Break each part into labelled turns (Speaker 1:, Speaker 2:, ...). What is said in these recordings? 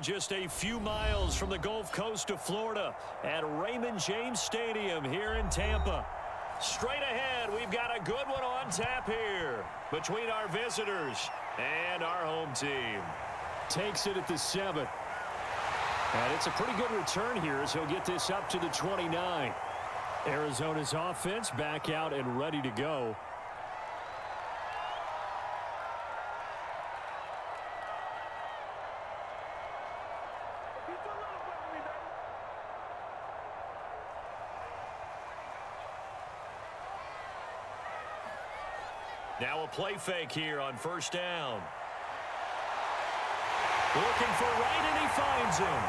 Speaker 1: are just a few miles from the Gulf Coast of Florida at Raymond James Stadium here in Tampa. Straight ahead, we've got a good one on tap here between our visitors and our home team. Takes it at the 7. And it's a pretty good return here as he'll get this up to the 29. Arizona's offense back out and ready to go. Now a play fake here on first down. Looking for right, and he finds him.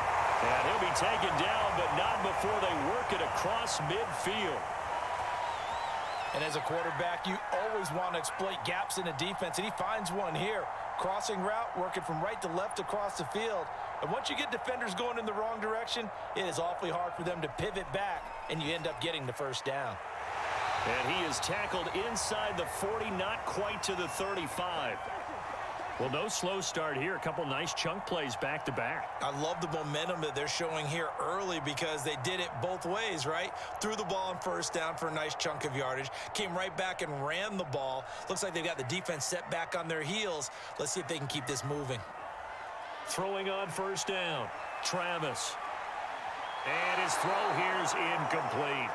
Speaker 1: And he'll be taken down, but not before they work it across midfield.
Speaker 2: And as a quarterback, you always want to exploit gaps in the defense, and he finds one here. Crossing route, working from right to left across the field. And once you get defenders going in the wrong direction, it is awfully hard for them to pivot back, and you end up getting the first down.
Speaker 1: And he is tackled inside the 40, not quite to the 35. Well, no slow start here. A couple nice chunk plays back-to-back.
Speaker 2: I love the momentum that they're showing here early because they did it both ways, right? Threw the ball on first down for a nice chunk of yardage. Came right back and ran the ball. Looks like they've got the defense set back on their heels. Let's see if they can keep this moving.
Speaker 1: Throwing on first down. Travis. And his throw here is incomplete.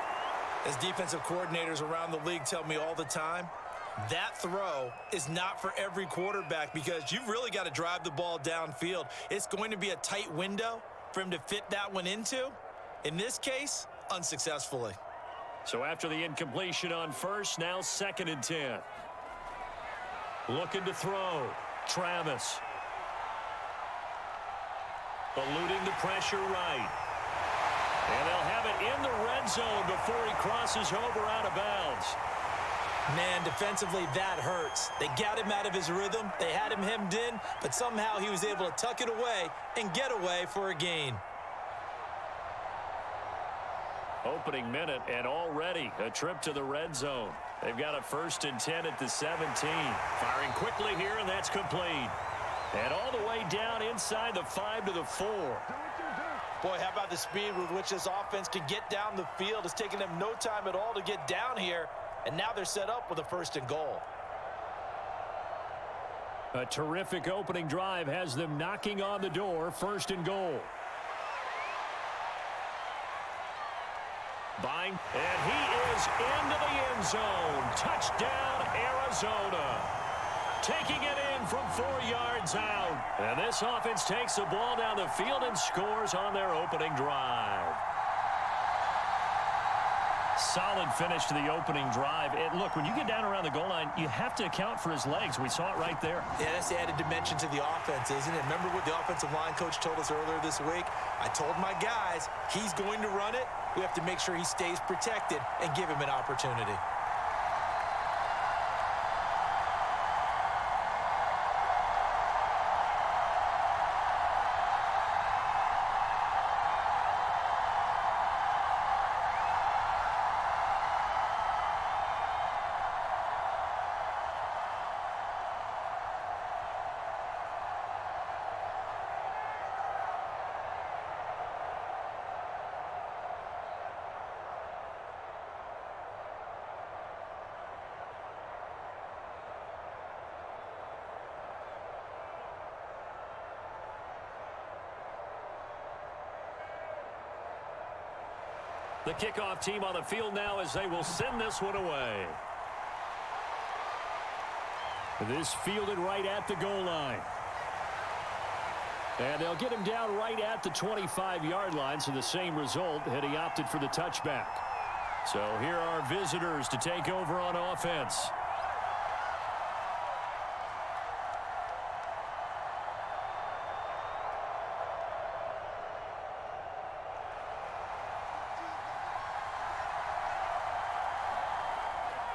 Speaker 2: As defensive coordinators around the league tell me all the time, that throw is not for every quarterback because you've really got to drive the ball downfield. It's going to be a tight window for him to fit that one into. In this case, unsuccessfully.
Speaker 1: So after the incompletion on first, now 2nd and 10. Looking to throw. Travis. Eluding the pressure right. And they'll have it in the red zone before he crosses over out of bounds.
Speaker 2: Man, defensively, that hurts. They got him out of his rhythm. They had him hemmed in, but somehow he was able to tuck it away and get away for a gain.
Speaker 1: Opening minute, and already a trip to the red zone. They've got a 1st and 10 at the 17. Firing quickly here, and that's complete. And all the way down inside the 5 to the 4.
Speaker 2: Boy, how about the speed with which this offense can get down the field? It's taken them no time at all to get down here, and now they're set up with a 1st and goal.
Speaker 1: A terrific opening drive has them knocking on the door. 1st and goal. Buying, and he is into the end zone. Touchdown, Arizona. Taking it in from 4 yards out. And this offense takes the ball down the field and scores on their opening drive. Solid finish to the opening drive. And look, when you get down around the goal line, you have to account for his legs. We saw it right there.
Speaker 2: Yeah, that's the added dimension to the offense, isn't it? Remember what the offensive line coach told us earlier this week? I told my guys, he's going to run it. We have to make sure he stays protected and give him an opportunity.
Speaker 1: The kickoff team on the field now as they will send this one away. This fielded right at the goal line. And they'll get him down right at the 25-yard line, so the same result had he opted for the touchback. So here are visitors to take over on offense.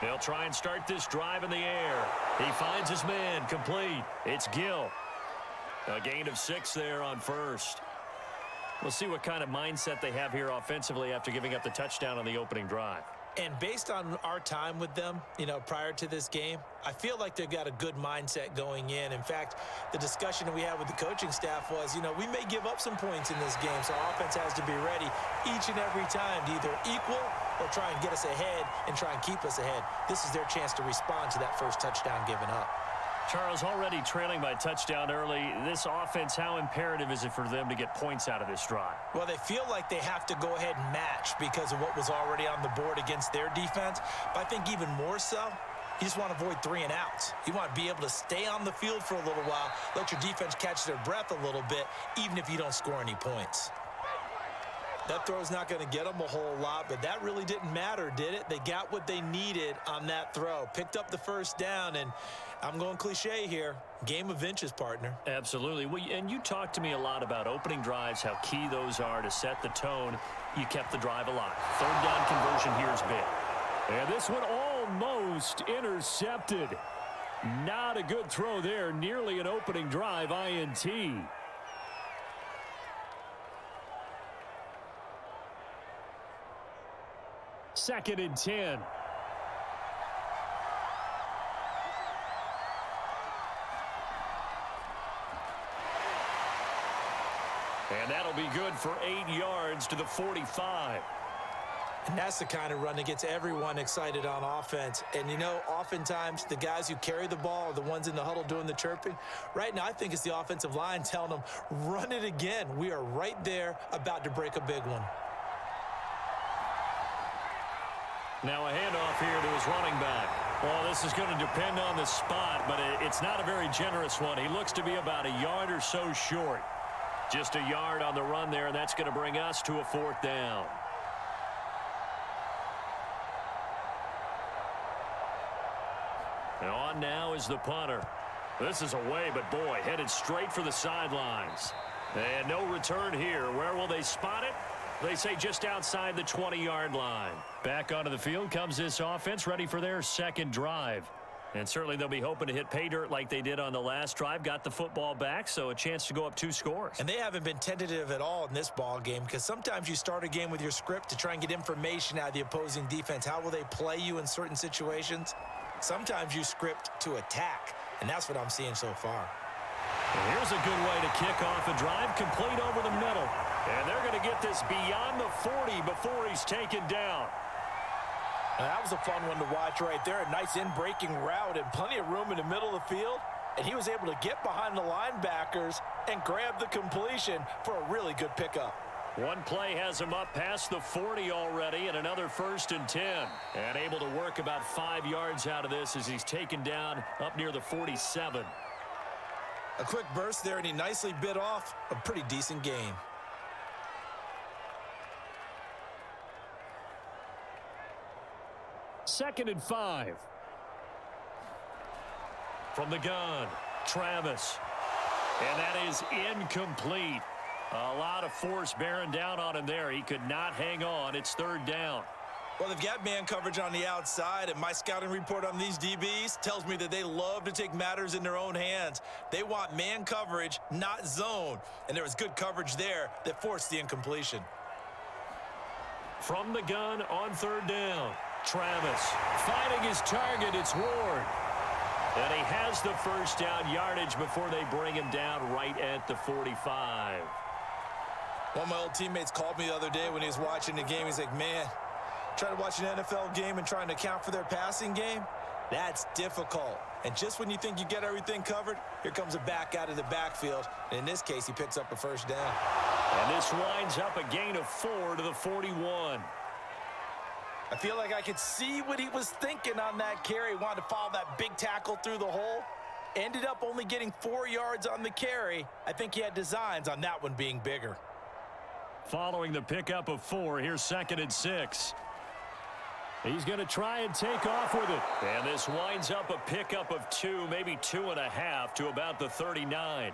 Speaker 1: They'll try and start this drive in the air. He finds his man, complete. It's Gill. A gain of 6 there on first. We'll see what kind of mindset they have here offensively after giving up the touchdown on the opening drive.
Speaker 2: And based on our time with them, prior to this game, I feel like they've got a good mindset going in. In fact, the discussion that we had with the coaching staff was, we may give up some points in this game, so our offense has to be ready each and every time to either equal or try and get us ahead and try and keep us ahead. This is their chance to respond to that first touchdown given up.
Speaker 1: Charles, already trailing by touchdown early. This offense, how imperative is it for them to get points out of this drive?
Speaker 2: Well, they feel like they have to go ahead and match because of what was already on the board against their defense. But I think even more so, you just want to avoid 3 and outs. You want to be able to stay on the field for a little while, let your defense catch their breath a little bit, even if you don't score any points. That throw's not going to get them a whole lot, but that really didn't matter, did it? They got what they needed on that throw. Picked up the first down, and I'm going cliche here. Game of inches, partner.
Speaker 1: Absolutely. Well, and you talked to me a lot about opening drives, how key those are to set the tone. You kept the drive alive. Third down conversion here is big. And this one almost intercepted. Not a good throw there. Nearly an opening drive INT. Second and 10. And that'll be good for 8 yards to the 45.
Speaker 2: And that's the kind of run that gets everyone excited on offense. And, oftentimes the guys who carry the ball are the ones in the huddle doing the chirping. Right now, I think it's the offensive line telling them, run it again. We are right there about to break a big one.
Speaker 1: Now a handoff here to his running back. Well, this is going to depend on the spot, but it's not a very generous one. He looks to be about a yard or so short. Just a yard on the run there, and that's going to bring us to a 4th down. And on now is the punter. This is away, but boy, headed straight for the sidelines. And no return here. Where will they spot it? They say just outside the 20-yard line. Back onto the field comes this offense, ready for their second drive. And certainly they'll be hoping to hit pay dirt like they did on the last drive. Got the football back, so a chance to go up 2 scores.
Speaker 2: And they haven't been tentative at all in this ball game, because sometimes you start a game with your script to try and get information out of the opposing defense. How will they play you in certain situations? Sometimes you script to attack, and that's what I'm seeing so far.
Speaker 1: And here's a good way to kick off a drive, complete over the middle. And they're going to get this beyond the 40 before he's taken down.
Speaker 2: Now, that was a fun one to watch right there. A nice in-breaking route and plenty of room in the middle of the field. And he was able to get behind the linebackers and grab the completion for a really good pickup.
Speaker 1: One play has him up past the 40 already, and another 1st and 10. And able to work about 5 yards out of this as he's taken down up near the 47.
Speaker 2: A quick burst there, and he nicely bit off a pretty decent gain.
Speaker 1: Second and 5. From the gun, Travis. And that is incomplete. A lot of force bearing down on him there. He could not hang on. It's 3rd down.
Speaker 2: Well, they've got man coverage on the outside, and my scouting report on these DBs tells me that they love to take matters in their own hands. They want man coverage, not zone. And there was good coverage there that forced the incompletion.
Speaker 1: From the gun on 3rd down, Travis finding his target. It's Ward. And he has the first down yardage before they bring him down right at the 45.
Speaker 2: One of my old teammates called me the other day when he was watching the game. He's like, man, trying to watch an NFL game and trying to account for their passing game, that's difficult. And just when you think you get everything covered, here comes a back out of the backfield. And in this case, he picks up a first down.
Speaker 1: And this winds up a gain of 4 to the 41.
Speaker 2: I feel like I could see what he was thinking on that carry. Wanted to follow that big tackle through the hole. Ended up only getting 4 yards on the carry. I think he had designs on that one being bigger.
Speaker 1: Following the pickup of 4, here's 2nd and 6. He's going to try and take off with it. And this winds up a pickup of 2, maybe 2.5 to about the 39.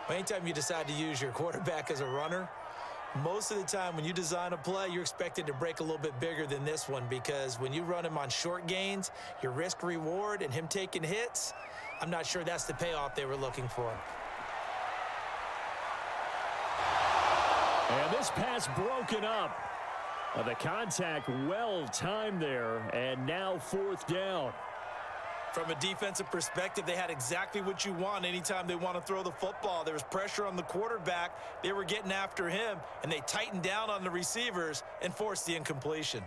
Speaker 2: Anytime you decide to use your quarterback as a runner, most of the time when you design a play, you're expected to break a little bit bigger than this one, because when you run him on short gains, your risk reward and him taking hits, I'm not sure that's the payoff they were looking for.
Speaker 1: And this pass broken up. The contact well timed there, and now fourth down.
Speaker 2: From a defensive perspective, they had exactly what you want anytime they want to throw the football. There was pressure on the quarterback. They were getting after him, and they tightened down on the receivers and forced the incompletion.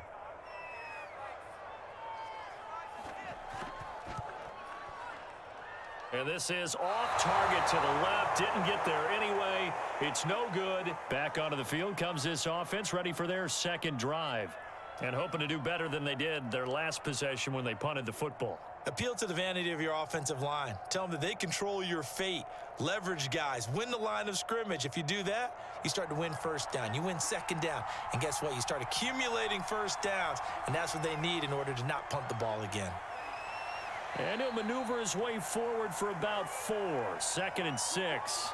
Speaker 1: And this is off target to the left. Didn't get there anyway. It's no good. Back onto the field comes this offense, ready for their second drive. And hoping to do better than they did their last possession when they punted the football.
Speaker 2: Appeal to the vanity of your offensive line. Tell them that they control your fate. Leverage guys. Win the line of scrimmage. If you do that, you start to win first down. You win second down. And guess what? You start accumulating first downs. And that's what they need in order to not punt the ball again.
Speaker 1: And he'll maneuver his way forward for about 4. 2nd and 6.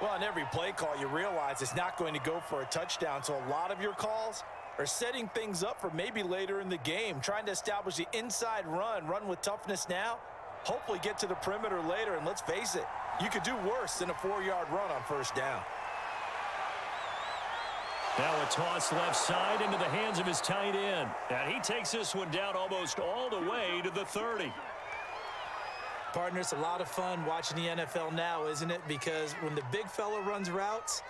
Speaker 2: Well, on every play call, you realize it's not going to go for a touchdown. So a lot of your calls are setting things up for maybe later in the game, trying to establish the inside run with toughness now, hopefully get to the perimeter later, and let's face it, you could do worse than a 4-yard run on first down.
Speaker 1: Now a toss left side into the hands of his tight end. And he takes this one down almost all the way to the 30.
Speaker 2: Partner, it's a lot of fun watching the NFL now, isn't it? Because when the big fella runs routes,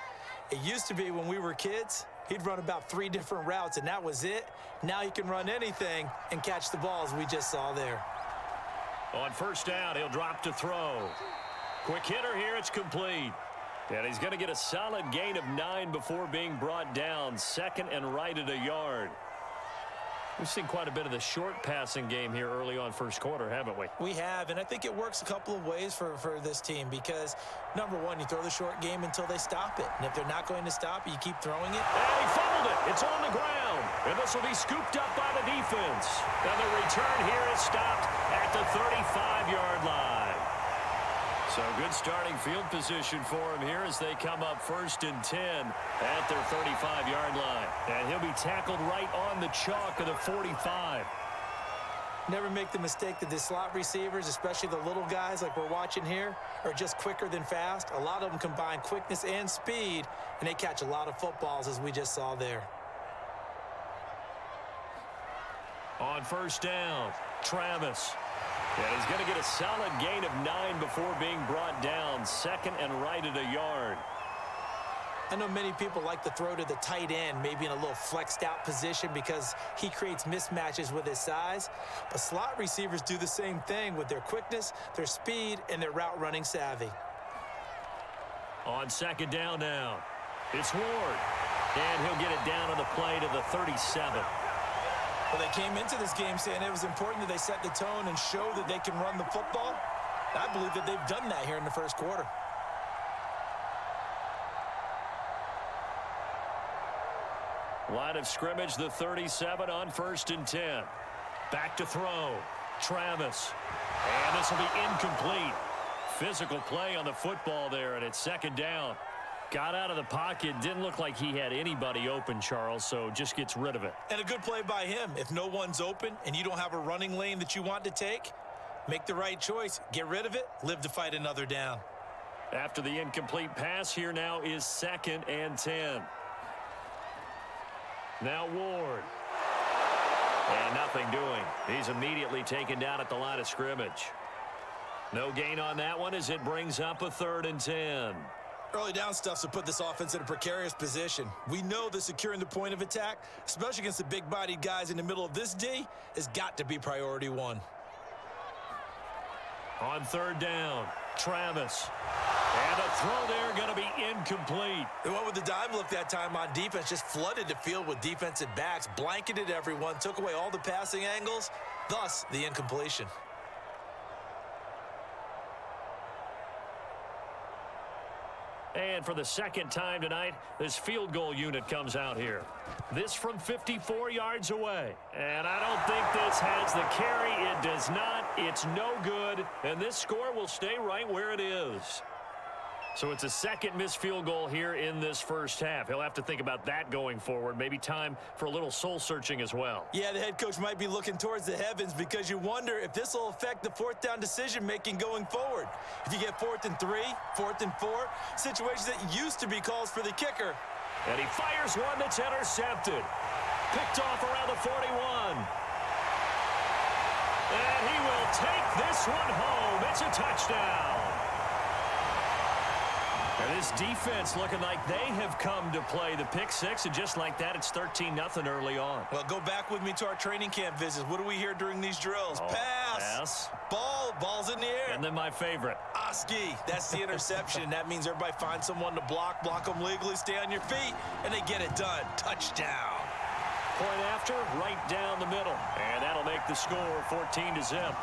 Speaker 2: it used to be when we were kids, he'd run about 3 different routes, and that was it. Now he can run anything and catch the ball, as we just saw there.
Speaker 1: On first down, he'll drop to throw. Quick hitter here, it's complete. And he's going to get a solid gain of 9 before being brought down. 2nd and right at a yard. We've seen quite a bit of the short passing game here early on first quarter, haven't we?
Speaker 2: We have, and I think it works a couple of ways for this team because, number one, you throw the short game until they stop it. And if they're not going to stop it, you keep throwing it.
Speaker 1: And he fumbled it. It's on the ground. And this will be scooped up by the defense. And the return here is stopped at the 35-yard line. So good starting field position for him here as they come up 1st and 10 at their 35-yard line. And he'll be tackled right on the chalk of the 45.
Speaker 2: Never make the mistake that the slot receivers, especially the little guys like we're watching here, are just quicker than fast. A lot of them combine quickness and speed, and they catch a lot of footballs as we just saw there.
Speaker 1: On first down, Travis. And he's going to get a solid gain of 9 before being brought down. 2nd and right at a yard.
Speaker 2: I know many people like to throw to the tight end, maybe in a little flexed out position because he creates mismatches with his size. But slot receivers do the same thing with their quickness, their speed, and their route running savvy.
Speaker 1: On 2nd down now, it's Ward. And he'll get it down on the play to the 37.
Speaker 2: Well, they came into this game saying it was important that they set the tone and show that they can run the football. I believe that they've done that here in the first quarter.
Speaker 1: Line of scrimmage, the 37 on 1st and 10. Back to throw. Travis. And this will be incomplete. Physical play on the football there, and it's 2nd down. Got out of the pocket. Didn't look like he had anybody open, Charles, so just gets rid of it.
Speaker 2: And a good play by him. If no one's open and you don't have a running lane that you want to take, make the right choice. Get rid of it. Live to fight another down.
Speaker 1: After the incomplete pass, here now is 2nd and 10. Now Ward. And nothing doing. He's immediately taken down at the line of scrimmage. No gain on that one as it brings up a 3rd and 10.
Speaker 2: Early down stuffs will put this offense in a precarious position. We know that securing the point of attack, especially against the big-bodied guys in the middle of this D, has got to be priority 1.
Speaker 1: On 3rd down, Travis. And a throw there going to be incomplete.
Speaker 2: They went with the dime look that time on defense, just flooded the field with defensive backs, blanketed everyone, took away all the passing angles, thus the incompletion.
Speaker 1: And for the 2nd time tonight, this field goal unit comes out here. This from 54 yards away. And I don't think this has the carry. It does not. It's no good. And this score will stay right where it is. So it's a 2nd missed field goal here in this first half. He'll have to think about that going forward. Maybe time for a little soul searching as well.
Speaker 2: Yeah, the head coach might be looking towards the heavens because you wonder if this will affect the 4th down decision making going forward. If you get 4th and 3, 4th and 4, situations that used to be calls for the kicker,
Speaker 1: And he fires one that's intercepted. Picked off around the 41. And he will take this one home. It's a touchdown. And this defense looking like they have come to play the pick six, and just like that, it's 13-0 early on.
Speaker 2: Well, go back with me to our training camp visits. What do we hear during these drills? Pass. Ball's in the air.
Speaker 1: And then my favorite.
Speaker 2: Oski. That's the interception. That means everybody finds someone to block them legally, stay on your feet, and they get it done. Touchdown.
Speaker 1: Point after, right down the middle. And that'll make the score 14-0.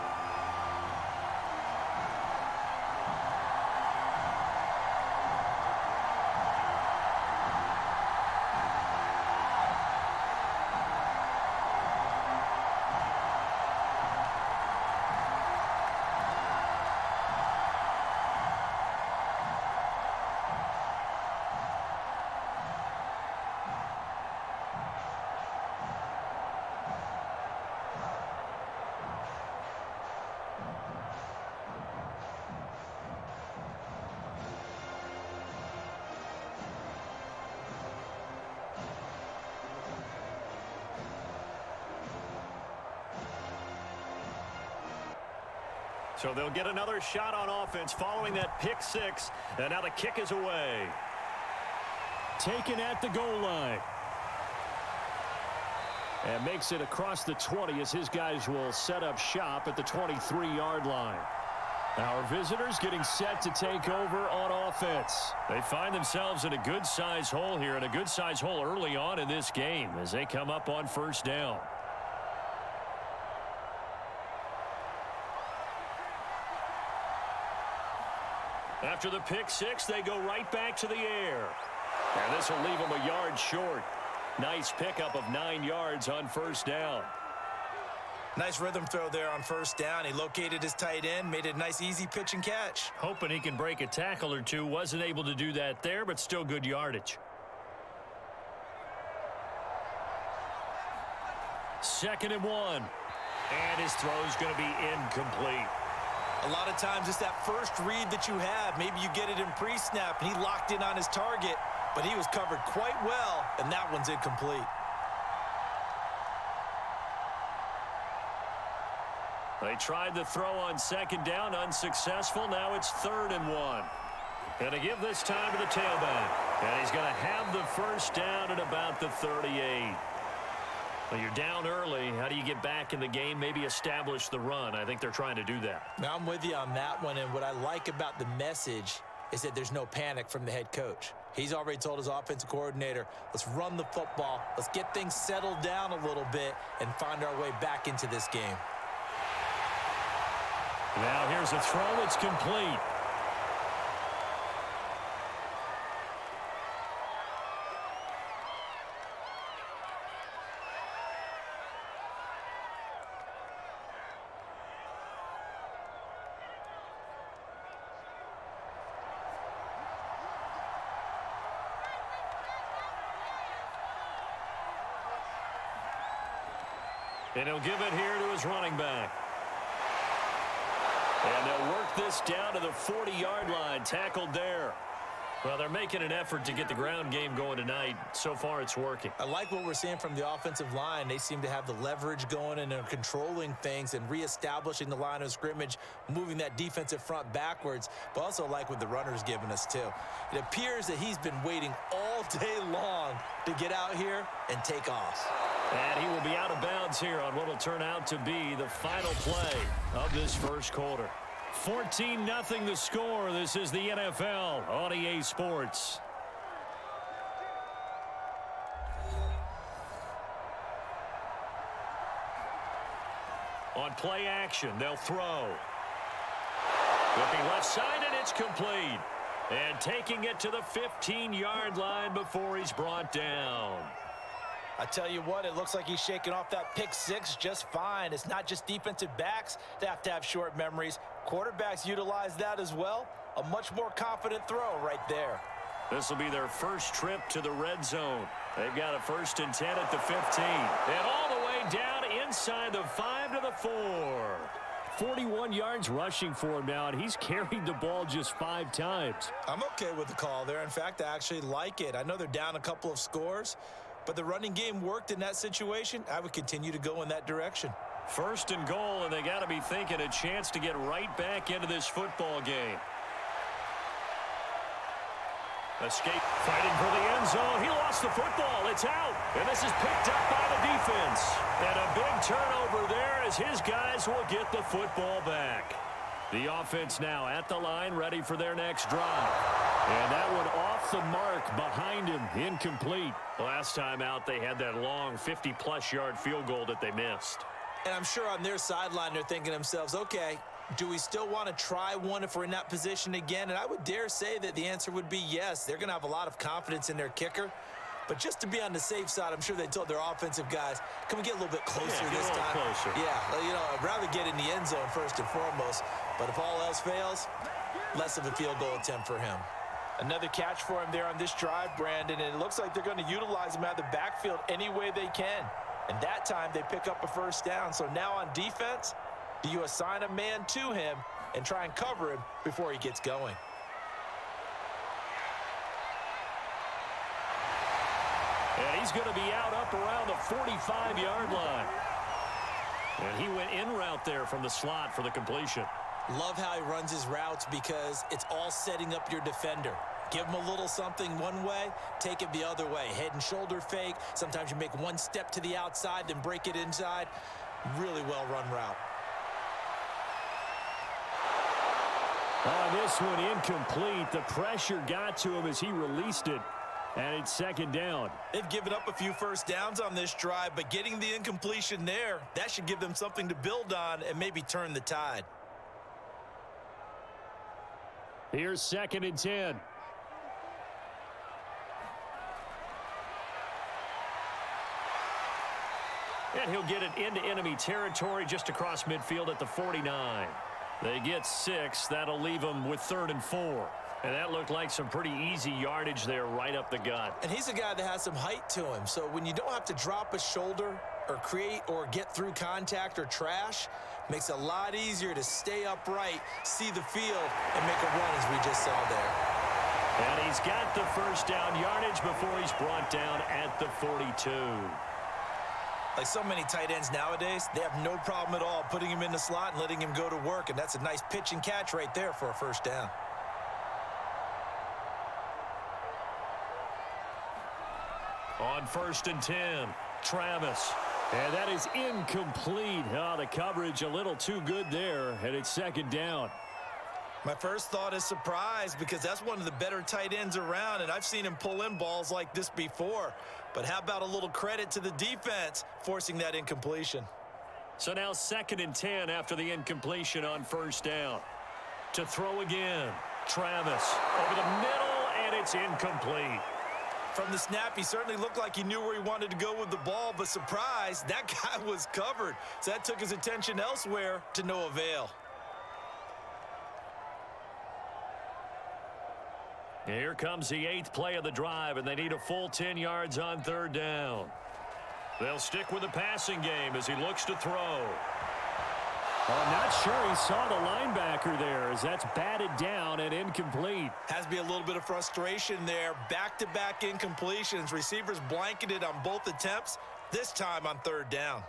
Speaker 1: So they'll get another shot on offense following that pick six. And now the kick is away. Taken at the goal line. And makes it across the 20 as his guys will set up shop at the 23-yard line. Our visitors getting set to take over on offense. They find themselves in a good-sized hole here, and a good-sized hole early on in this game as they come up on first down. After the pick six, they go right back to the air. And this will leave them a yard short. Nice pickup of 9 yards on first down.
Speaker 2: Nice rhythm throw there on first down. He located his tight end, made it a nice easy pitch and catch.
Speaker 1: Hoping he can break a tackle or two. Wasn't able to do that there, but still good yardage. 2nd and 1. And his throw's going to be incomplete.
Speaker 2: A lot of times it's that first read that you have. Maybe you get it in pre-snap, and he locked in on his target, but he was covered quite well, and that one's incomplete.
Speaker 1: They tried the throw on 2nd down, unsuccessful. Now it's 3rd and 1. Going to give this time to the tailback. And he's going to have the first down at about the 38. Well, you're down early. How do you get back in the game? Maybe establish the run. I think they're trying to do that.
Speaker 2: Now, I'm with you on that one, and what I like about the message is that there's no panic from the head coach. He's already told his offensive coordinator, let's run the football, let's get things settled down a little bit and find our way back into this game.
Speaker 1: Now here's a throw that's complete. And he'll give it here to his running back. And they'll work this down to the 40-yard line. Tackled there. Well, they're making an effort to get the ground game going tonight. So far, it's working.
Speaker 2: I like what we're seeing from the offensive line. They seem to have the leverage going and are controlling things and reestablishing the line of scrimmage, moving that defensive front backwards, but also like what the runner's giving us, too. It appears that he's been waiting all day long to get out here and take off.
Speaker 1: And he will be out of bounds here on what will turn out to be the final play of this first quarter. 14-0 the score. This is the NFL on EA Sports. On play action, they'll throw. Looking left side, and it's complete. And taking it to the 15-yard line before he's brought down.
Speaker 2: I tell you what, it looks like he's shaking off that pick six just fine. It's not just defensive backs that have short memories. Quarterbacks utilize that as well. A much more confident throw right there.
Speaker 1: This will be their first trip to the red zone. They've got a 1st and 10 at the 15. And all the way down inside the 5 to the 4. 41 yards rushing for him now, and he's carried the ball just 5 times.
Speaker 2: I'm okay with the call there. In fact, I actually like it. I know they're down a couple of scores, but the running game worked in that situation. I would continue to go in that direction.
Speaker 1: 1st and goal, and they got to be thinking a chance to get right back into this football game. Escape, fighting for the end zone. He lost the football. It's out. And this is picked up by the defense. And a big turnover there as his guys will get the football back. The offense now at the line, ready for their next drive. And that one off the mark behind him, incomplete. Last time out, they had that long 50-plus yard field goal that they missed.
Speaker 2: And I'm sure on their sideline, they're thinking to themselves, okay, do we still want to try one if we're in that position again? And I would dare say that the answer would be yes. They're going to have a lot of confidence in their kicker. But just to be on the safe side, I'm sure they told their offensive guys, can we get a little bit closer this time?
Speaker 1: Closer.
Speaker 2: Yeah, you know, I'd rather get in the end zone first and foremost. But if all else fails, less of a field goal attempt for him. Another catch for him there on this drive, Brandon. And it looks like they're going to utilize him out of the backfield any way they can. And that time they pick up a 1st down. So now on defense, do you assign a man to him and try and cover him before he gets going?
Speaker 1: And he's going to be out up around the 45-yard line. And he went in route there from the slot for the completion.
Speaker 2: Love how he runs his routes because it's all setting up your defender. Give him a little something one way, take it the other way. Head and shoulder fake. Sometimes you make one step to the outside, then break it inside. Really well-run route.
Speaker 1: On this one, incomplete. The pressure got to him as he released it. And it's 2nd down.
Speaker 2: They've given up a few 1st downs on this drive, but getting the incompletion there, that should give them something to build on and maybe turn the tide.
Speaker 1: Here's 2nd and 10. And he'll get it into enemy territory just across midfield at the 49. They get 6. That'll leave them with 3rd and 4. And that looked like some pretty easy yardage there right up the gut.
Speaker 2: And he's a guy that has some height to him. So when you don't have to drop a shoulder or create or get through contact or trash, makes it a lot easier to stay upright, see the field, and make a run as we just saw there.
Speaker 1: And he's got the 1st down yardage before he's brought down at the 42.
Speaker 2: Like so many tight ends nowadays, they have no problem at all putting him in the slot and letting him go to work. And that's a nice pitch and catch right there for a 1st down.
Speaker 1: On 1st and 10, Travis. And that is incomplete. Oh, the coverage a little too good there, and it's 2nd down.
Speaker 2: My first thought is surprise because that's one of the better tight ends around, and I've seen him pull in balls like this before. But how about a little credit to the defense forcing that incompletion?
Speaker 1: So now 2nd and 10 after the incompletion on 1st down. To throw again, Travis over the middle, and it's incomplete.
Speaker 2: From the snap, he certainly looked like he knew where he wanted to go with the ball, but surprise, that guy was covered. So that took his attention elsewhere to no avail.
Speaker 1: Here comes the 8th play of the drive, and they need a full 10 yards on 3rd down. They'll stick with the passing game as he looks to throw. I'm not sure he saw the linebacker there as that's batted down and incomplete.
Speaker 2: Has to be a little bit of frustration there. Back-to-back incompletions. Receivers blanketed on both attempts, this time on 3rd down.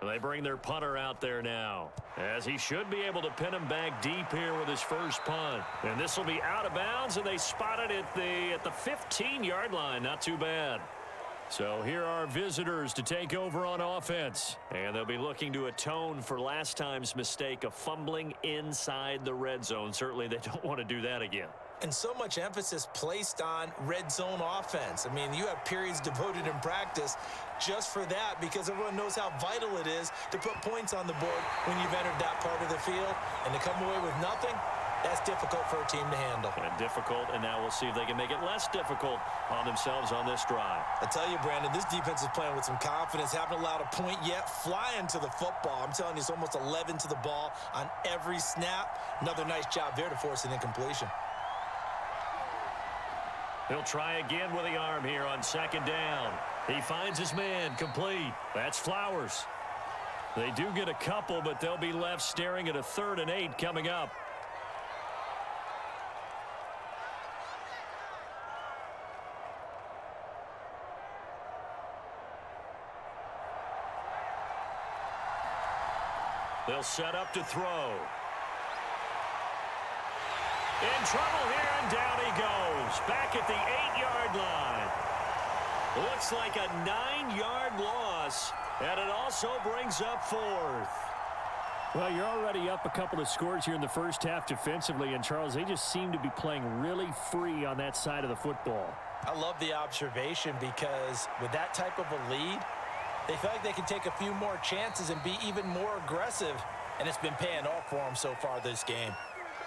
Speaker 1: They bring their punter out there now, as he should be able to pin him back deep here with his first punt. And this will be out of bounds, and they spot it at the 15-yard line. Not too bad. So here are visitors to take over on offense. And they'll be looking to atone for last time's mistake of fumbling inside the red zone. Certainly they don't want to do that again.
Speaker 2: And so much emphasis placed on red zone offense. I mean, you have periods devoted in practice just for that because everyone knows how vital it is to put points on the board when you've entered that part of the field. And to come away with nothing, that's difficult for a team to handle.
Speaker 1: And difficult, and now we'll see if they can make it less difficult on themselves on this drive.
Speaker 2: I tell you, Brandon, this defense is playing with some confidence. Haven't allowed a point yet. Flying to the football. I'm telling you, it's almost 11 to the ball on every snap. Another nice job there to force an incompletion.
Speaker 1: He'll try again with the arm here on second down. He finds his man, complete. That's Flowers. They do get a couple, but they'll be left staring at a 3rd and 8 coming up. They'll set up to throw. In trouble here, and down he goes. Back at the 8-yard line. Looks like a 9-yard loss, and it also brings up 4th.
Speaker 3: Well, you're already up a couple of scores here in the first half defensively, and Charles, they just seem to be playing really free on that side of the football.
Speaker 2: I love the observation because with that type of a lead, they feel like they can take a few more chances and be even more aggressive, and it's been paying off for them so far this game.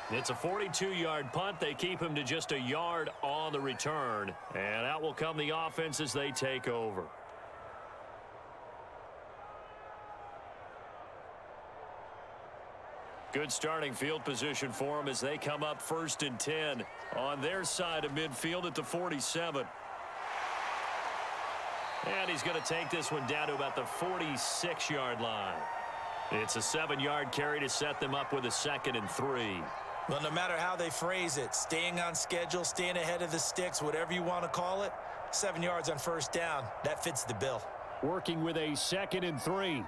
Speaker 1: It's a 42-yard punt. They keep him to just a yard on the return, and out will come the offense as they take over. Good starting field position for them as they come up 1st and 10 on their side of midfield at the 47. And he's going to take this one down to about the 46-yard line. It's a 7-yard carry to set them up with a 2nd and 3.
Speaker 2: Well, no matter how they phrase it, staying on schedule, staying ahead of the sticks, whatever you want to call it, 7 yards on 1st down, that fits the bill.
Speaker 3: Working with a 2nd and 3.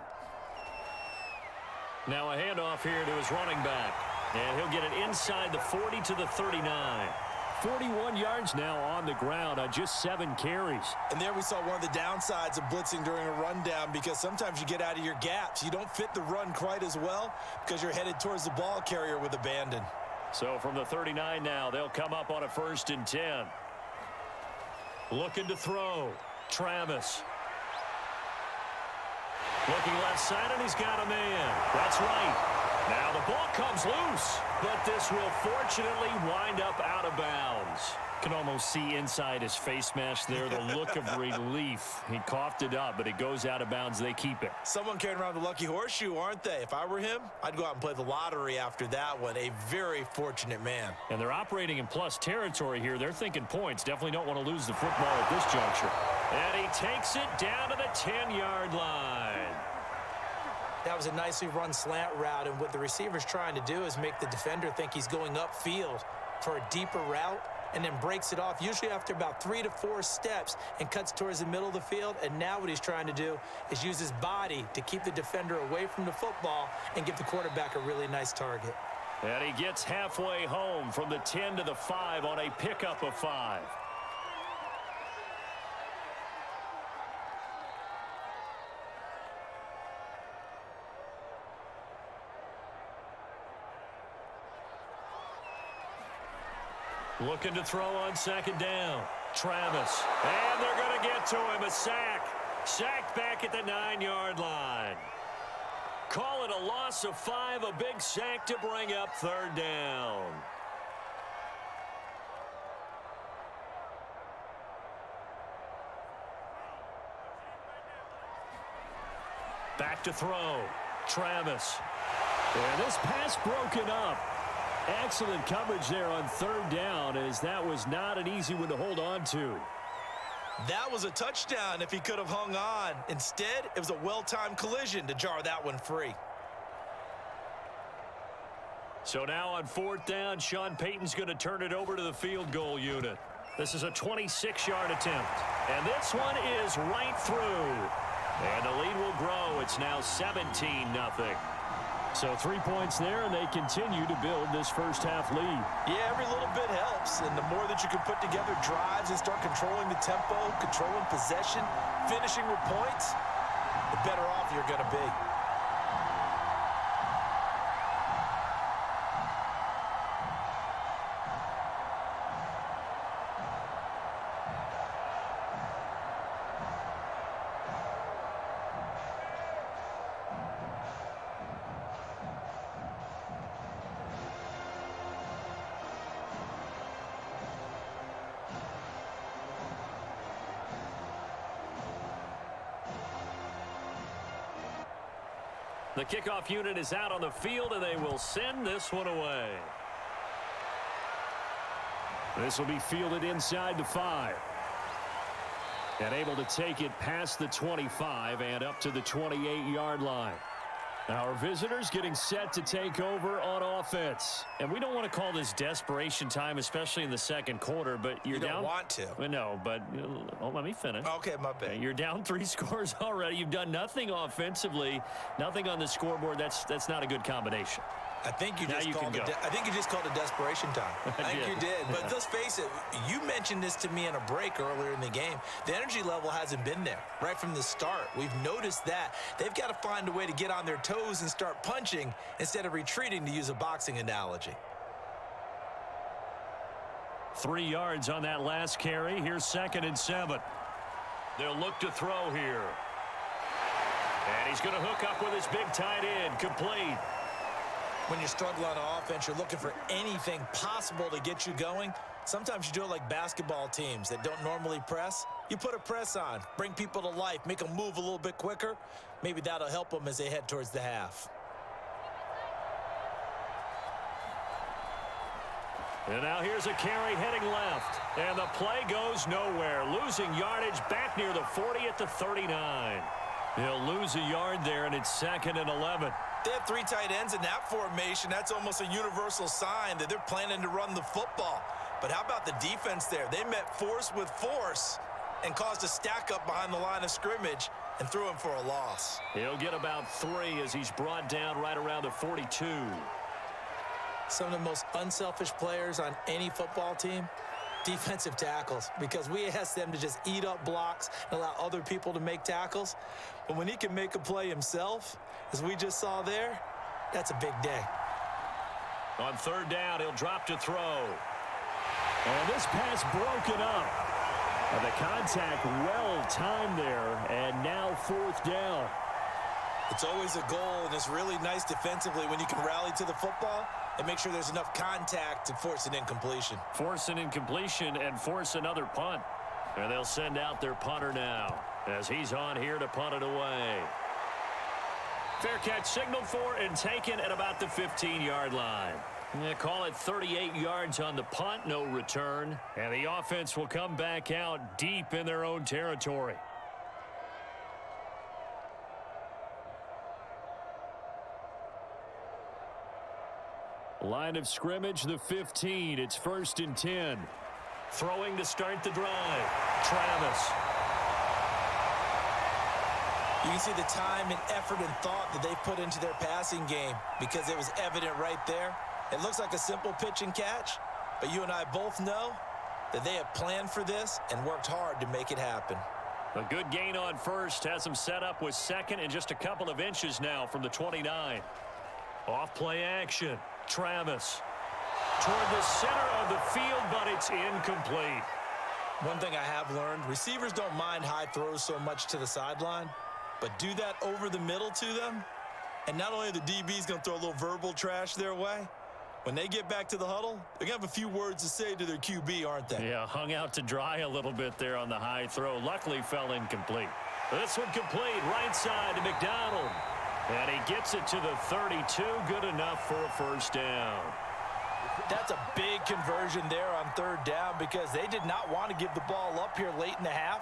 Speaker 1: Now a handoff here to his running back. And he'll get it inside the 40 to the 39.
Speaker 3: 41 yards now on the ground on just 7 carries.
Speaker 2: And there we saw one of the downsides of blitzing during a rundown, because sometimes you get out of your gaps. You don't fit the run quite as well because you're headed towards the ball carrier with abandon.
Speaker 1: So from the 39 now, they'll come up on a 1st and 10. Looking to throw. Travis. Looking left side, and he's got a man. That's right. Now the ball comes loose, but this will fortunately wind up out of bounds.
Speaker 3: Can almost see inside his face mask there the look of relief. He coughed it up, but it goes out of bounds. They keep it.
Speaker 2: Someone carrying around the lucky horseshoe, aren't they? If I were him, I'd go out and play the lottery after that one. A very fortunate man.
Speaker 3: And they're operating in plus territory here. They're thinking points. Definitely don't want to lose the football at this juncture.
Speaker 1: And he takes it down to the 10-yard line.
Speaker 2: That was a nicely run slant route, and what the receiver's trying to do is make the defender think he's going upfield for a deeper route, and then breaks it off, usually after about 3 to 4 steps, and cuts towards the middle of the field. And now what he's trying to do is use his body to keep the defender away from the football and give the quarterback a really nice target.
Speaker 1: And he gets halfway home from the 10 to the 5 on a pickup of 5. Looking to throw on 2nd down. Travis. And they're going to get to him. A sack. Sacked back at the 9-yard line. Call it a loss of 5. A big sack to bring up 3rd down. Back to throw. Travis.
Speaker 3: And this pass broken up. Excellent coverage there on 3rd down, as that was not an easy one to hold on to.
Speaker 2: That was a touchdown if he could have hung on. Instead, it was a well-timed collision to jar that one free.
Speaker 1: So now on 4th down, Sean Payton's going to turn it over to the field goal unit. This is a 26-yard attempt. And this one is right through. And the lead will grow. It's now 17-0.
Speaker 3: So 3 points there, and they continue to build this first half lead.
Speaker 2: Yeah, every little bit helps, and the more that you can put together drives and start controlling the tempo, controlling possession, finishing with points, the better off you're going to be.
Speaker 1: The kickoff unit is out on the field, and they will send this one away. This will be fielded inside the 5. And able to take it past the 25 and up to the 28-yard line. Our visitors getting set to take over on offense. And we don't want to call this desperation time, especially in the second quarter, but you're
Speaker 2: down.
Speaker 1: You
Speaker 2: don't want to.
Speaker 1: No, but let me finish.
Speaker 2: Okay, my bad.
Speaker 1: You're down 3 scores already. You've done nothing offensively, nothing on the scoreboard. That's not a good combination.
Speaker 2: I think you just called it desperation time. I think you did. But let's face it, you mentioned this to me in a break earlier in the game. The energy level hasn't been there right from the start. We've noticed that. They've got to find a way to get on their toes and start punching instead of retreating, to use a boxing analogy.
Speaker 1: 3 yards on that last carry. Here's 2nd and 7. They'll look to throw here. And he's going to hook up with his big tight end. Complete.
Speaker 2: When you're struggling on offense, you're looking for anything possible to get you going. Sometimes you do it like basketball teams that don't normally press. You put a press on, bring people to life, make them move a little bit quicker. Maybe that'll help them as they head towards the half.
Speaker 1: And now here's a carry heading left. And the play goes nowhere. Losing yardage back near the 40 at the 39. He'll lose a yard there, and it's 2nd and 11.
Speaker 2: They have 3 tight ends in that formation. That's almost a universal sign that they're planning to run the football. But how about the defense there? They met force with force and caused a stack up behind the line of scrimmage and threw him for a loss.
Speaker 1: He'll get about 3 as he's brought down right around the 42.
Speaker 2: Some of the most unselfish players on any football team, defensive tackles, because we ask them to just eat up blocks and allow other people to make tackles. But when he can make a play himself, as we just saw there, that's a big day.
Speaker 1: On 3rd down, he'll drop to throw. And this pass broken up. And the contact well timed there, and now 4th down.
Speaker 2: It's always a goal, and it's really nice defensively when you can rally to the football and make sure there's enough contact to force an incompletion.
Speaker 1: Force an incompletion and force another punt. And they'll send out their punter now as he's on here to punt it away. Fair catch signaled for and taken at about the 15-yard line. They call it 38 yards on the punt, no return. And the offense will come back out deep in their own territory. Line of scrimmage, the 15. It's 1st and 10. Throwing to start the drive. Travis.
Speaker 2: You can see the time and effort and thought that they've put into their passing game because it was evident right there. It looks like a simple pitch and catch, but you and I both know that they have planned for this and worked hard to make it happen.
Speaker 1: A good gain on 1st has them set up with 2nd and just a couple of inches now from the 29. Off play action. Travis toward the center of the field, but it's incomplete.
Speaker 2: One thing I have learned, receivers don't mind high throws so much to the sideline, but do that over the middle to them, and not only are the DBs going to throw a little verbal trash their way, when they get back to the huddle, they're going to have a few words to say to their QB, aren't they?
Speaker 1: Yeah, hung out to dry a little bit there on the high throw. Luckily fell incomplete. This one complete, right side to McDonald. And he gets it to the 32, good enough for a 1st down.
Speaker 2: That's a big conversion there on 3rd down because they did not want to give the ball up here late in the half.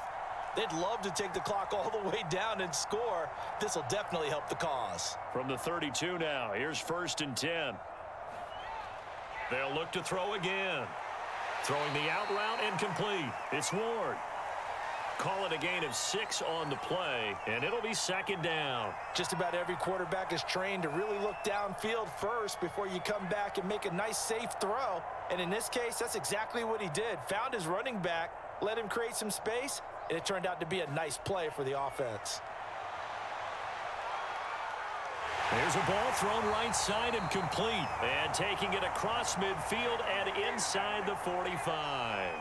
Speaker 2: They'd love to take the clock all the way down and score. This will definitely help the cause.
Speaker 1: From the 32 now, here's 1st and 10. They'll look to throw again. Throwing the out route incomplete. It's Ward. Call it a gain of 6 on the play, and it'll be 2nd down.
Speaker 2: Just about every quarterback is trained to really look downfield first before you come back and make a nice, safe throw. And in this case, that's exactly what he did. Found his running back, let him create some space, and it turned out to be a nice play for the offense.
Speaker 1: There's a ball thrown right side and complete. And taking it across midfield and inside the 45.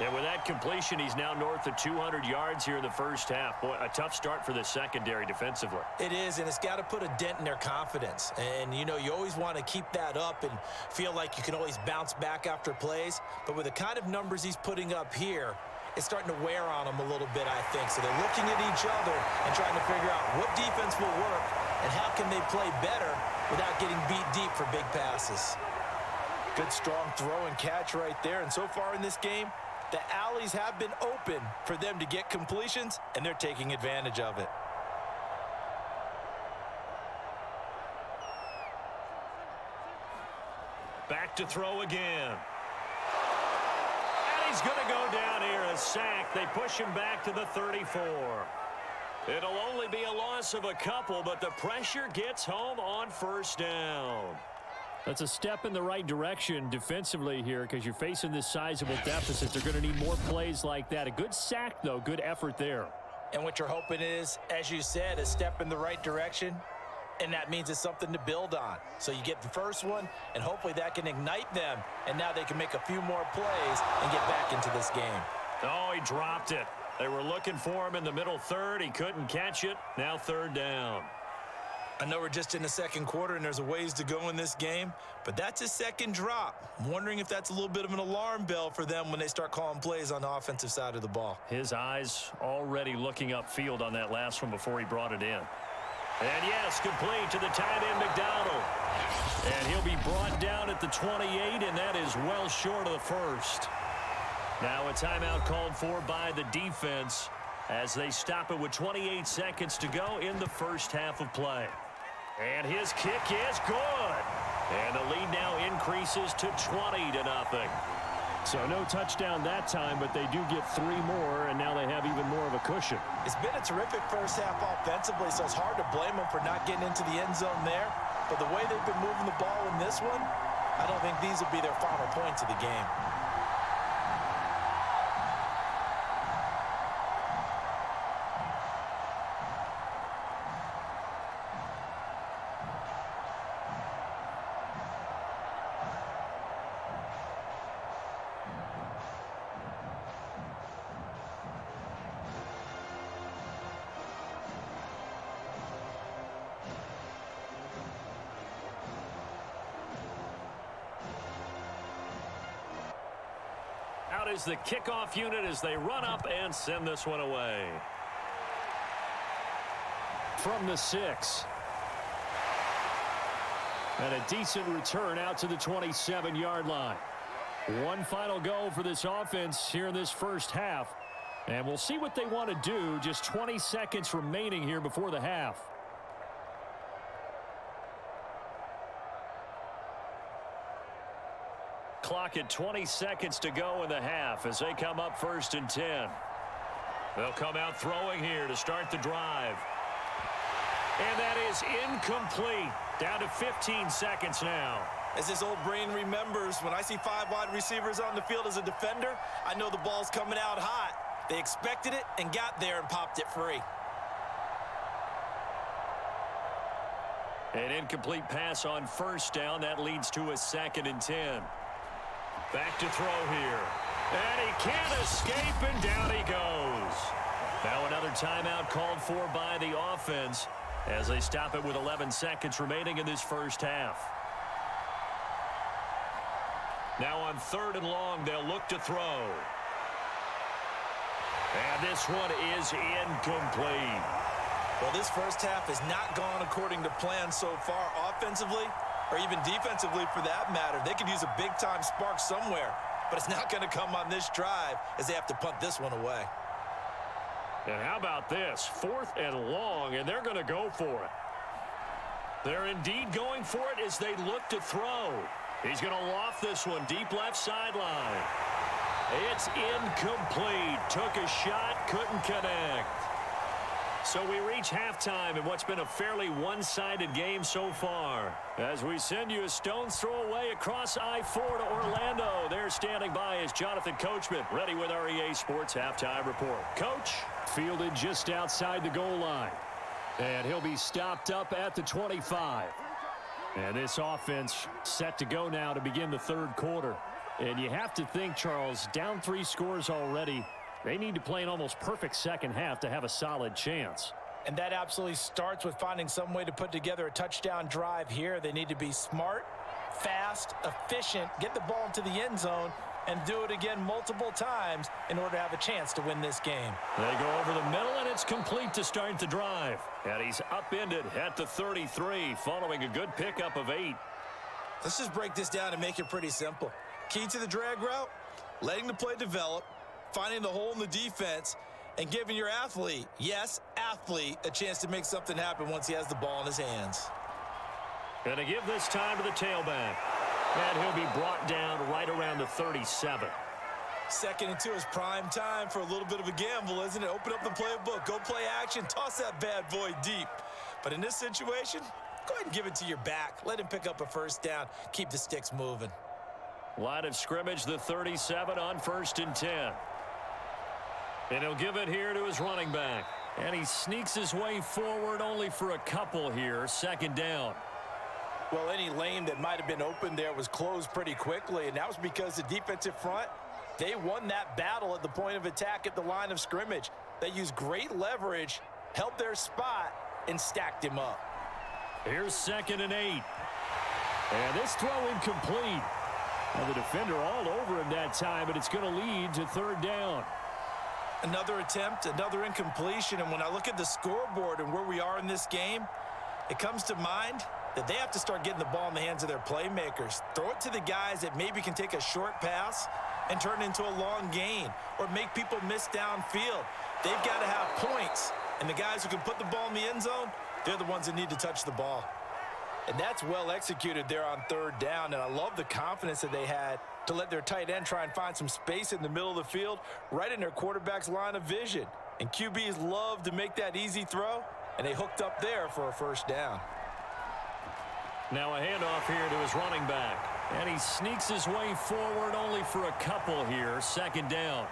Speaker 1: And with that completion, he's now north of 200 yards here in the 1st half. Boy, a tough start for the secondary defensively.
Speaker 2: It is, and it's got to put a dent in their confidence. And, you know, you always want to keep that up and feel like you can always bounce back after plays. But with the kind of numbers he's putting up here, it's starting to wear on them a little bit, I think. So they're looking at each other and trying to figure out what defense will work and how can they play better without getting beat deep for big passes. Good, strong throw and catch right there. And so far in this game, the alleys have been open for them to get completions, and they're taking advantage of it.
Speaker 1: Back to throw again. And he's going to go down here, a sack. They push him back to the 34. It'll only be a loss of a couple, but the pressure gets home on first down.
Speaker 3: That's a step in the right direction defensively here because you're facing this sizable deficit. They're going to need more plays like that. A good sack, though. Good effort there.
Speaker 2: And what you're hoping is, as you said, a step in the right direction, and that means it's something to build on. So you get the first one, and hopefully that can ignite them, and now they can make a few more plays and get back into this game.
Speaker 1: Oh, he dropped it. They were looking for him in the middle third. He couldn't catch it. Now third down.
Speaker 2: I know we're just in the second quarter and there's a ways to go in this game, but that's his second drop. I'm wondering if that's a little bit of an alarm bell for them when they start calling plays on the offensive side of the ball.
Speaker 1: His eyes already looking upfield on that last one before he brought it in. And yes, complete to the tight end McDonald. And he'll be brought down at the 28, and that is well short of the first. Now a timeout called for by the defense as they stop it with 28 seconds to go in the first half of play. And his kick is good. And the lead now increases to 20-0.
Speaker 3: So no touchdown that time, but they do get 3 more, and now they have even more of a cushion.
Speaker 2: It's been a terrific first half offensively, so it's hard to blame them for not getting into the end zone there. But the way they've been moving the ball in this one, I don't think these will be their final points of the game.
Speaker 1: Out is the kickoff unit as they run up and send this one away.
Speaker 3: From the 6. And a decent return out to the 27-yard line. One final go for this offense here in this first half. And we'll see what they want to do. Just 20 seconds remaining here before the half.
Speaker 1: Clock at 20 seconds to go in the half as they come up 1st and 10. They'll come out throwing here to start the drive. And that is incomplete. Down to 15 seconds now.
Speaker 2: As his old brain remembers, when I see 5 wide receivers on the field as a defender, I know the ball's coming out hot. They expected it and got there and popped it free.
Speaker 1: An incomplete pass on first down. That leads to a 2nd and 10. Back to throw here. And he can't escape, and down he goes. Now another timeout called for by the offense as they stop it with 11 seconds remaining in this first half. Now on 3rd and long, they'll look to throw. And this one is incomplete.
Speaker 2: Well, this first half has not gone according to plan so far offensively, or even defensively for that matter. They could use a big-time spark somewhere, but it's not going to come on this drive as they have to punt this one away.
Speaker 1: And how about this? 4th and long, and they're going to go for it. They're indeed going for it as they look to throw. He's going to loft this one deep left sideline. It's incomplete. Took a shot, couldn't connect. So we reach halftime in what's been a fairly one-sided game so far. As we send you a stone's throw away across I-4 to Orlando. There standing by is Jonathan Coachman, ready with our EA Sports Halftime Report. Coach?
Speaker 3: Fielded just outside the goal line. And he'll be stopped up at the 25. And this offense set to go now to begin the 3rd quarter. And you have to think, Charles, down 3 scores already. They need to play an almost perfect second half to have a solid chance.
Speaker 2: And that absolutely starts with finding some way to put together a touchdown drive here. They need to be smart, fast, efficient, get the ball into the end zone, and do it again multiple times in order to have a chance to win this game.
Speaker 1: They go over the middle, and it's complete to start the drive. And he's upended at the 33 following a good pickup of 8.
Speaker 2: Let's just break this down and make it pretty simple. Key to the drag route, letting the play develop, finding the hole in the defense, and giving your athlete, yes, athlete, a chance to make something happen once he has the ball in his hands.
Speaker 1: Going to give this time to the tailback. And he'll be brought down right around the 37.
Speaker 2: 2nd and 2 is prime time for a little bit of a gamble, isn't it? Open up the playbook, go play action, toss that bad boy deep. But in this situation, go ahead and give it to your back. Let him pick up a first down. Keep the sticks moving.
Speaker 1: Line of scrimmage, the 37 on 1st and 10. And he'll give it here to his running back. And he sneaks his way forward only for a couple here. 2nd down.
Speaker 2: Well, any lane that might have been open there was closed pretty quickly, and that was because the defensive front, they won that battle at the point of attack at the line of scrimmage. They used great leverage, held their spot, and stacked him up.
Speaker 1: Here's 2nd and 8. And this throw incomplete. And the defender all over him that time, but it's going to lead to 3rd down.
Speaker 2: Another attempt, another incompletion, and when I look at the scoreboard and where we are in this game, it comes to mind that they have to start getting the ball in the hands of their playmakers. Throw it to the guys that maybe can take a short pass and turn it into a long gain or make people miss downfield. They've got to have points, and the guys who can put the ball in the end zone, they're the ones that need to touch the ball. And that's well executed there on 3rd down, and I love the confidence that they had to let their tight end try and find some space in the middle of the field, right in their quarterback's line of vision. And QBs love to make that easy throw, and they hooked up there for a first down.
Speaker 1: Now a handoff here to his running back. And he sneaks his way forward only for a couple here. 2nd down.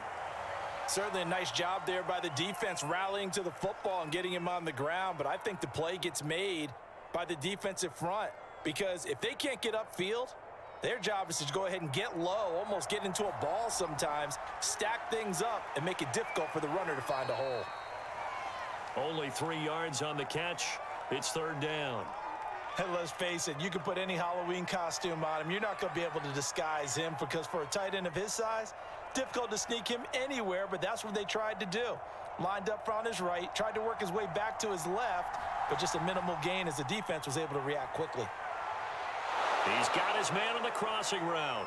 Speaker 2: Certainly a nice job there by the defense rallying to the football and getting him on the ground, but I think the play gets made by the defensive front because if they can't get upfield, their job is to go ahead and get low, almost get into a ball sometimes, stack things up, and make it difficult for the runner to find a hole.
Speaker 1: Only 3 yards on the catch. It's 3rd down.
Speaker 2: And let's face it, you can put any Halloween costume on him. You're not going to be able to disguise him because for a tight end of his size, difficult to sneak him anywhere, but that's what they tried to do. Lined up on his right, tried to work his way back to his left, but just a minimal gain as the defense was able to react quickly.
Speaker 1: He's got his man on the crossing route.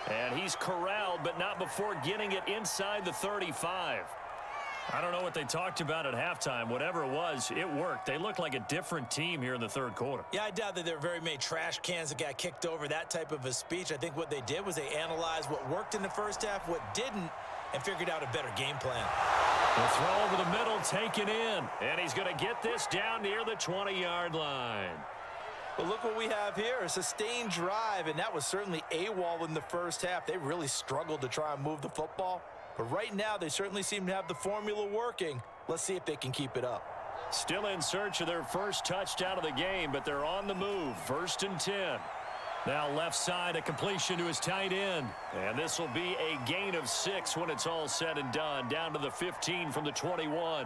Speaker 1: And he's corralled, but not before getting it inside the 35. I don't know what they talked about at halftime. Whatever it was, it worked. They looked like a different team here in the 3rd quarter.
Speaker 2: Yeah, I doubt that there were very many trash cans that got kicked over, that type of a speech. I think what they did was they analyzed what worked in the first half, what didn't, and figured out a better game plan.
Speaker 1: The throw over the middle taken in. And he's going to get this down near the 20-yard line.
Speaker 2: But look what we have here, a sustained drive, and that was certainly AWOL in the first half. They really struggled to try and move the football. But right now, they certainly seem to have the formula working. Let's see if they can keep it up.
Speaker 1: Still in search of their first touchdown of the game, but they're on the move. 1st and 10. Now left side, a completion to his tight end. And this will be a gain of 6 when it's all said and done. Down to the 15 from the 21.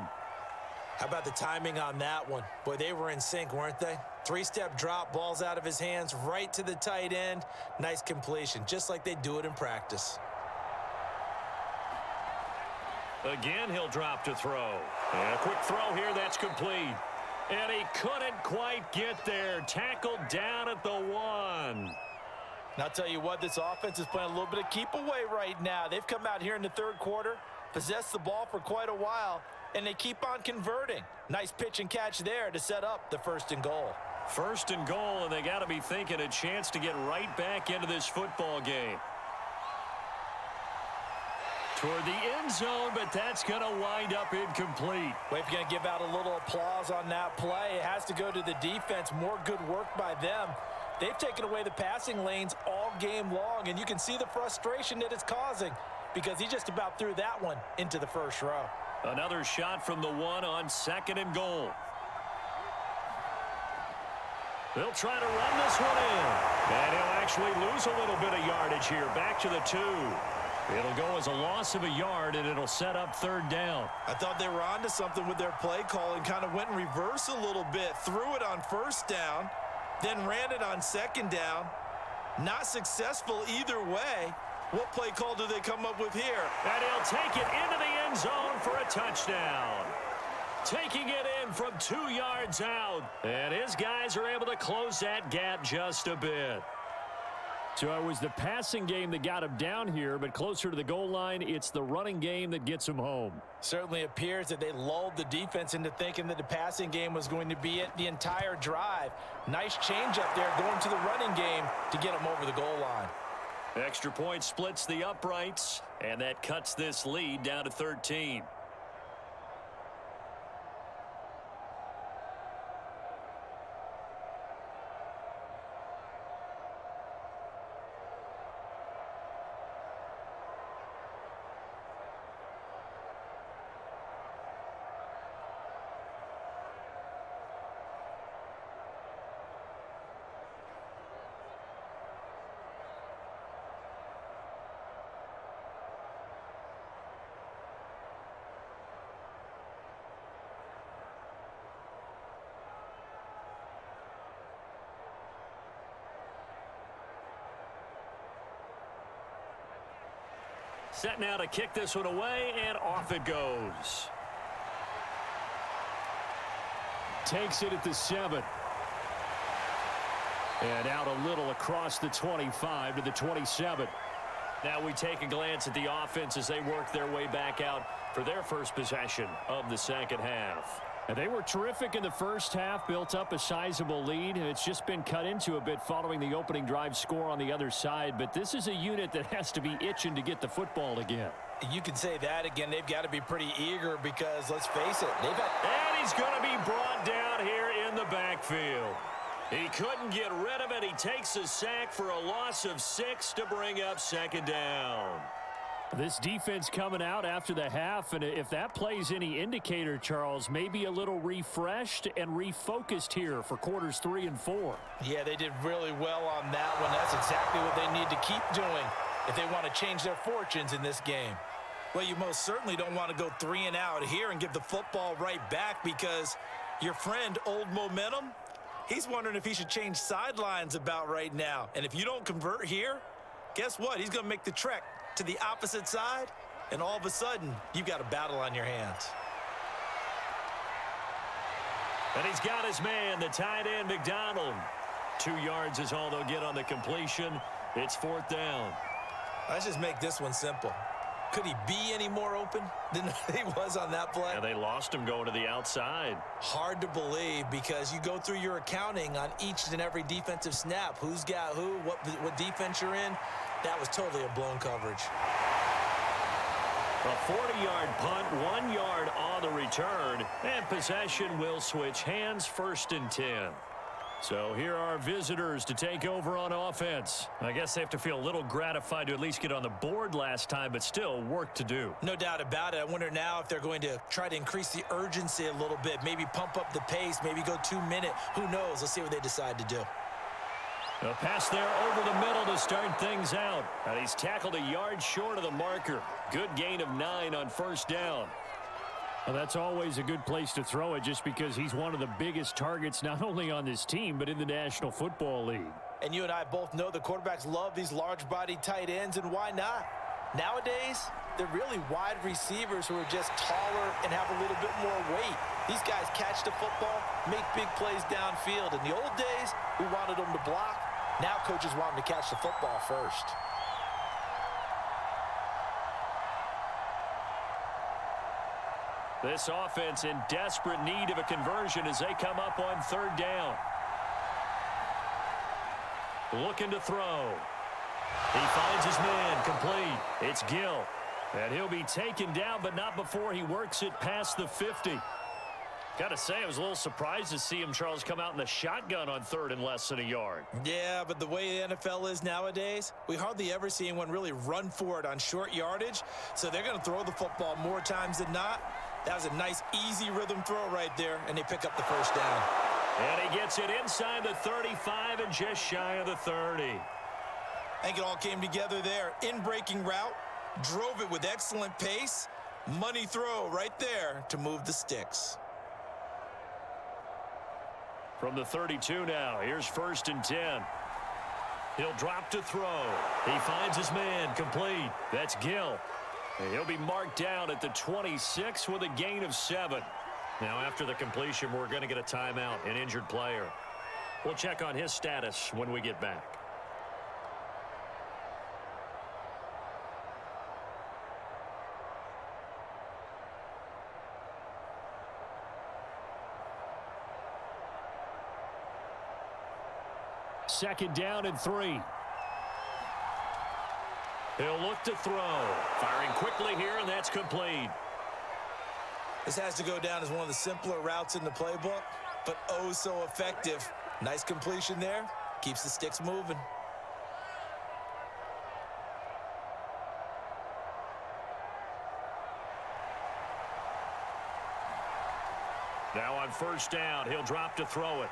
Speaker 2: How about the timing on that one? Boy, they were in sync, weren't they? 3-step drop, balls out of his hands, right to the tight end. Nice completion, just like they do it in practice.
Speaker 1: Again, he'll drop to throw. And a quick throw here, that's complete. And he couldn't quite get there. Tackled down at the 1.
Speaker 2: And I'll tell you what, this offense is playing a little bit of keep away right now. They've come out here in the 3rd quarter, possessed the ball for quite a while, and they keep on converting. Nice pitch and catch there to set up the 1st and goal.
Speaker 1: 1st and goal, and they got to be thinking a chance to get right back into this football game. Toward the end zone, but that's going to wind up incomplete.
Speaker 2: Well, if you're going to give out a little applause on that play, it has to go to the defense. More good work by them. They've taken away the passing lanes all game long, and you can see the frustration that it's causing because he just about threw that one into the 1st row.
Speaker 1: Another shot from the 1 on 2nd and goal. They'll try to run this one in. And he'll actually lose a little bit of yardage here. Back to the 2. It'll go as a loss of a yard, and it'll set up 3rd down.
Speaker 2: I thought they were onto something with their play call and kind of went in reverse a little bit. Threw it on 1st down, then ran it on 2nd down. Not successful either way. What play call do they come up with here?
Speaker 1: And he'll take it into the end zone for a touchdown. Taking it in from 2 yards out. And his guys are able to close that gap just a bit.
Speaker 3: So it was the passing game that got him down here, but closer to the goal line, it's the running game that gets him home.
Speaker 2: Certainly appears that they lulled the defense into thinking that the passing game was going to be it the entire drive. Nice change up there going to the running game to get him over the goal line.
Speaker 1: Extra point splits the uprights, and that cuts this lead down to 13. Set now to kick this one away, and off it goes.
Speaker 3: Takes it at the 7. And out a little across the 25 to the 27.
Speaker 1: Now we take a glance at the offense as they work their way back out for their first possession of the second half.
Speaker 3: And they were terrific in the first half, built up a sizable lead. It's just been cut into a bit following the opening drive score on the other side. But this is a unit that has to be itching to get the football again.
Speaker 2: You can say that again. They've got to be pretty eager because, let's face it, they've had...
Speaker 1: And he's going to be brought down here in the backfield. He couldn't get rid of it. He takes a sack for a loss of 6 to bring up second down.
Speaker 3: This defense coming out after the half, and if that plays any indicator, Charles, maybe a little refreshed and refocused here for quarters 3 and 4.
Speaker 2: Yeah, they did really well on that one. That's exactly what they need to keep doing if they want to change their fortunes in this game. Well, you most certainly don't want to go 3 and out here and give the football right back because your friend, Old Momentum, he's wondering if he should change sidelines about right now. And if you don't convert here, guess what? He's going to make the trek to the opposite side, and all of a sudden, you've got a battle on your hands.
Speaker 1: And he's got his man, the tight end, McDonald. 2 yards is all they'll get on the completion. It's 4th down.
Speaker 2: Let's just make this one simple. Could he be any more open than he was on that play?
Speaker 1: Yeah, they lost him going to the outside.
Speaker 2: Hard to believe because you go through your accounting on each and every defensive snap. Who's got who, what defense you're in. That was totally a blown coverage.
Speaker 1: A 40-yard punt, 1 yard on the return, and possession will switch hands, 1st and 10. So here are visitors to take over on offense. I guess they have to feel a little gratified to at least get on the board last time, but still work to do.
Speaker 2: No doubt about it. I wonder now if they're going to try to increase the urgency a little bit, maybe pump up the pace, maybe go 2 minute. Who knows? Let's see what they decide to do.
Speaker 1: A pass there over the middle to start things out. And he's tackled a yard short of the marker. Good gain of 9 on 1st down.
Speaker 3: Well, that's always a good place to throw it just because he's one of the biggest targets not only on this team but in the National Football League.
Speaker 2: And you and I both know the quarterbacks love these large-body tight ends, and why not? Nowadays, they're really wide receivers who are just taller and have a little bit more weight. These guys catch the football, make big plays downfield. In the old days, we wanted them to block. Now coaches want them to catch the football first.
Speaker 1: This offense in desperate need of a conversion as they come up on 3rd down. Looking to throw. He finds his man complete. It's Gill. And he'll be taken down, but not before he works it past the 50. Got to say, I was a little surprised to see him, Charles, come out in the shotgun on 3rd and less than a yard.
Speaker 2: Yeah, but the way the NFL is nowadays, we hardly ever see anyone really run for it on short yardage. So they're going to throw the football more times than not. That was a nice, easy rhythm throw right there, and they pick up the 1st down.
Speaker 1: And he gets it inside the 35 and just shy of the 30.
Speaker 2: I think it all came together there. In-breaking route, drove it with excellent pace. Money throw right there to move the Stix.
Speaker 1: From the 32 now, here's 1st and 10. He'll drop to throw. He finds his man complete. That's Gill. And he'll be marked down at the 26 with a gain of 7. Now after the completion, we're going to get a timeout, an injured player. We'll check on his status when we get back.
Speaker 3: Second down and 3.
Speaker 1: He'll look to throw. Firing quickly here, and that's complete.
Speaker 2: This has to go down as one of the simpler routes in the playbook, but oh so effective. Nice completion there. Keeps the sticks moving.
Speaker 1: Now on first down, he'll drop to throw it.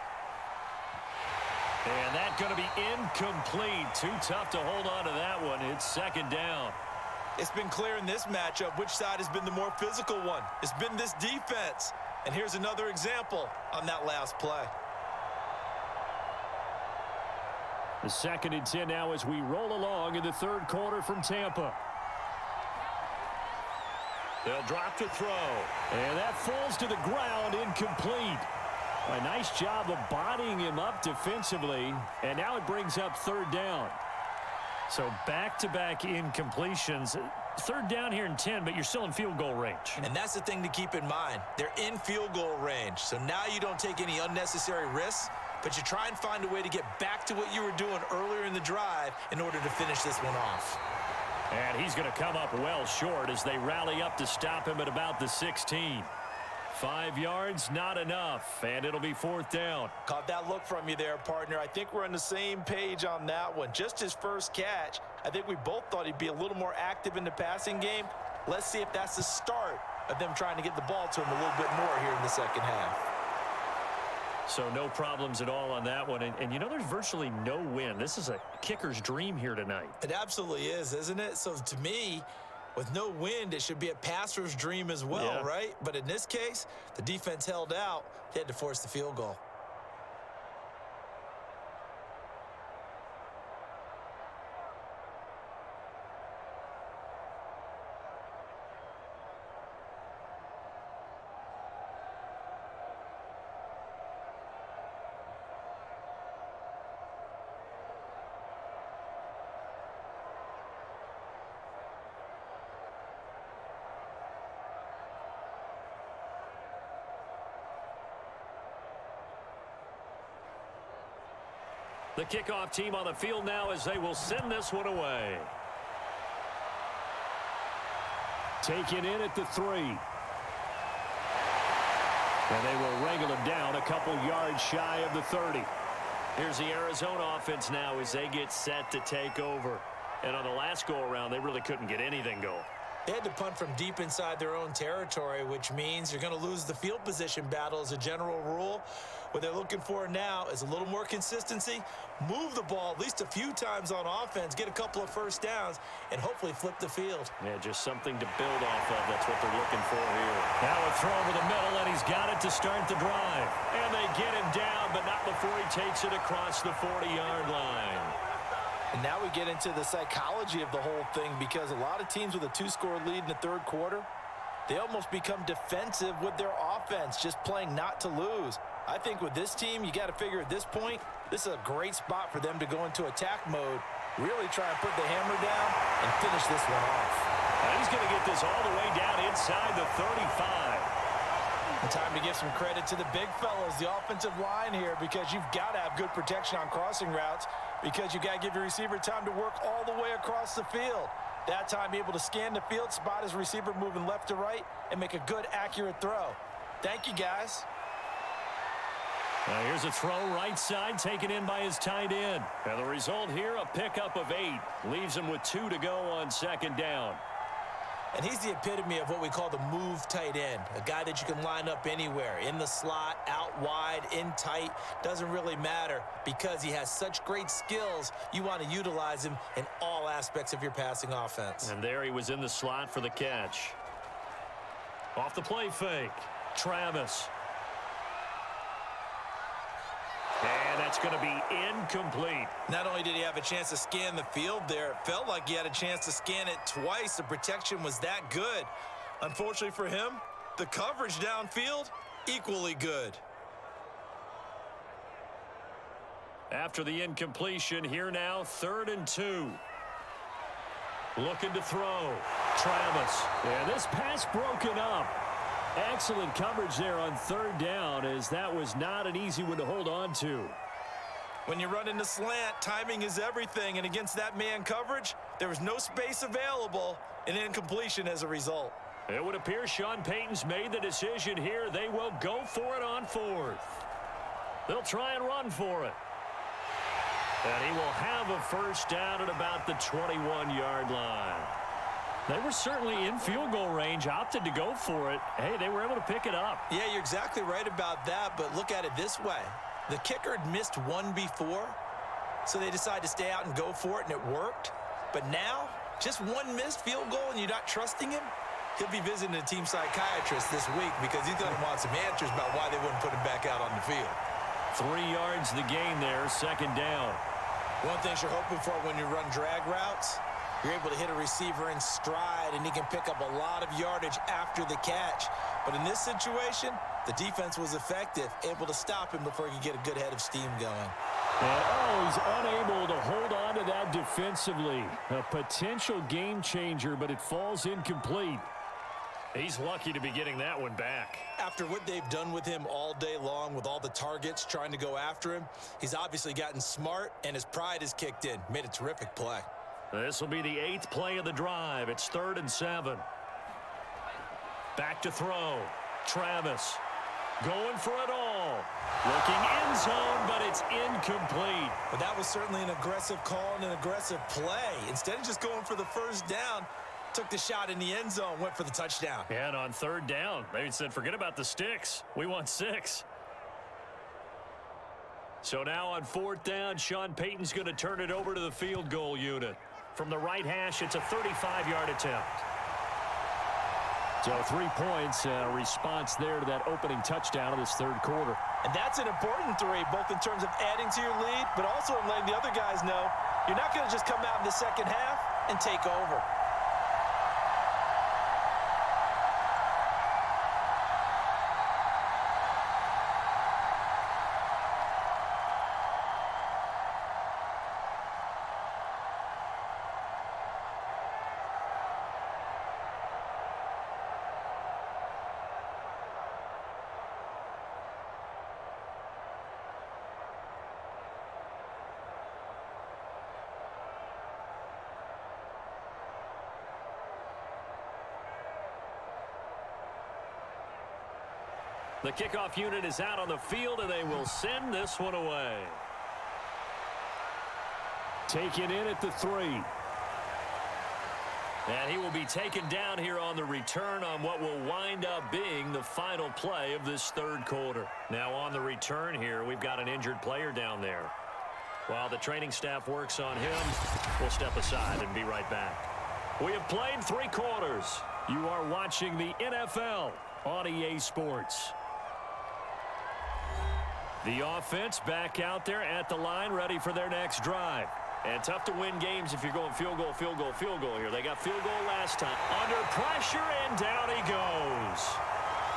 Speaker 1: And that's going to be incomplete. Too tough to hold on to that one. It's second down.
Speaker 2: It's been clear in this matchup which side has been the more physical one. It's been this defense. And here's another example on that last play.
Speaker 3: The 2nd and 10 now as we roll along in the third quarter from Tampa.
Speaker 1: They'll drop to throw.
Speaker 3: And that falls to the ground, incomplete. A nice job of bodying him up defensively. And now it brings up third down.
Speaker 1: So back-to-back incompletions. Third down here in 10, but you're still in field goal range.
Speaker 2: And that's the thing to keep in mind. They're in field goal range. So now you don't take any unnecessary risks, but you try and find a way to get back to what you were doing earlier in the drive in order to finish this one off.
Speaker 1: And he's going to come up well short as they rally up to stop him at about the 16. 5 yards, not enough, and it'll be fourth down.
Speaker 2: Caught that look from you there, partner. I think we're on the same page on that one. Just his first catch, I think we both thought he'd be a little more active in the passing game. Let's see if that's the start of them trying to get the ball to him a little bit more here in the second half.
Speaker 1: So no problems at all on that one. And you know, there's virtually no wind. This is a kicker's dream here tonight.
Speaker 2: It absolutely is, isn't it? So to me, with no wind, it should be a passer's dream as well, right? But in this case, the defense held out. They had to force the field goal.
Speaker 1: The kickoff team on the field now as they will send this one away.
Speaker 3: Taken in at the 3. And they will wrangle him down a couple yards shy of the 30.
Speaker 1: Here's the Arizona offense now as they get set to take over. And on the last go-around, they really couldn't get anything going.
Speaker 2: They had to punt from deep inside their own territory, which means you're going to lose the field position battle as a general rule. What they're looking for now is a little more consistency, move the ball at least a few times on offense, get a couple of first downs, and hopefully flip the field.
Speaker 1: Yeah, just something to build off of. That's what they're looking for here. Now a throw over the middle, and he's got it to start the drive. And they get him down, but not before he takes it across the 40-yard line.
Speaker 2: And now we get into the psychology of the whole thing, because a lot of teams with a 2-score lead in the third quarter, they almost become defensive with their offense, just playing not to lose. I think with this team, you got to figure at this point, this is a great spot for them to go into attack mode, really try and put the hammer down and finish this one off.
Speaker 1: And he's going to get this all the way down inside the 35.
Speaker 2: And time to give some credit to the big fellas, the offensive line here, because you've got to have good protection on crossing routes, because you've got to give your receiver time to work all the way across the field. That time able to scan the field, spot his receiver moving left to right, and make a good, accurate throw. Thank you, guys.
Speaker 1: Now here's a throw right side taken in by his tight end. And the result here, a pickup of 8. Leaves him with 2 to go on second down.
Speaker 2: And he's the epitome of what we call the move tight end, a guy that you can line up anywhere, in the slot, out wide, in tight, doesn't really matter, because he has such great skills. You want to utilize him in all aspects of your passing offense.
Speaker 1: And there he was in the slot for the catch. Off the play fake, Travis. And that's going to be incomplete.
Speaker 2: Not only did he have a chance to scan the field there, it felt like he had a chance to scan it twice. The protection was that good. Unfortunately for him, the coverage downfield, equally good.
Speaker 1: After the incompletion, here now, 3rd and 2. Looking to throw, Travis.
Speaker 3: And this pass broken up. Excellent coverage there on 3rd down, as that was not an easy one to hold on to.
Speaker 2: When you run into slant, timing is everything, and against that man coverage, there was no space available, and incompletion as a result.
Speaker 3: It would appear Sean Payton's made the decision here. They will go for it on fourth. They'll try and run for it. And he will have a first down at about the 21-yard line. They were certainly in field goal range, opted to go for it. Hey, they were able to pick it up.
Speaker 2: Yeah, you're exactly right about that, but look at it this way. The kicker had missed one before, so they decided to stay out and go for it, and it worked. But now, just one missed field goal and you're not trusting him? He'll be visiting a team psychiatrist this week because he's going to want some answers about why they wouldn't put him back out on the field.
Speaker 3: 3 yards the gain there, second down.
Speaker 2: One thing you're hoping for when you run drag routes, you're able to hit a receiver in stride, and he can pick up a lot of yardage after the catch. But in this situation, the defense was effective, able to stop him before he could get a good head of steam going.
Speaker 3: And he's unable to hold on to that defensively. A potential game changer, but it falls incomplete. He's lucky to be getting that one back.
Speaker 2: After what they've done with him all day long with all the targets trying to go after him, he's obviously gotten smart, and his pride has kicked in. Made a terrific play.
Speaker 3: This will be the 8th play of the drive. It's 3rd and 7. Back to throw. Travis going for it all. Looking end zone, but it's incomplete.
Speaker 2: But that was certainly an aggressive call and an aggressive play. Instead of just going for the first down, took the shot in the end zone, went for the touchdown.
Speaker 3: And on 3rd down, they said, forget about the sticks. We want 6. So now on 4th down, Sean Payton's going to turn it over to the field goal unit. From the right hash, it's a 35-yard attempt. So 3 points, response there to that opening touchdown of this 3rd quarter.
Speaker 2: And that's an important 3, both in terms of adding to your lead, but also in letting the other guys know you're not going to just come out in the second half and take over.
Speaker 3: The kickoff unit is out on the field, and they will send this one away. Taken in at the 3. And he will be taken down here on the return on what will wind up being the final play of this 3rd quarter. Now on the return here, we've got an injured player down there. While the training staff works on him, we'll step aside and be right back. We have played 3 quarters. You are watching the NFL on EA Sports. The offense back out there at the line, ready for their next drive. And tough to win games if you're going field goal, field goal, field goal here. They got field goal last time. Under pressure, and down he goes.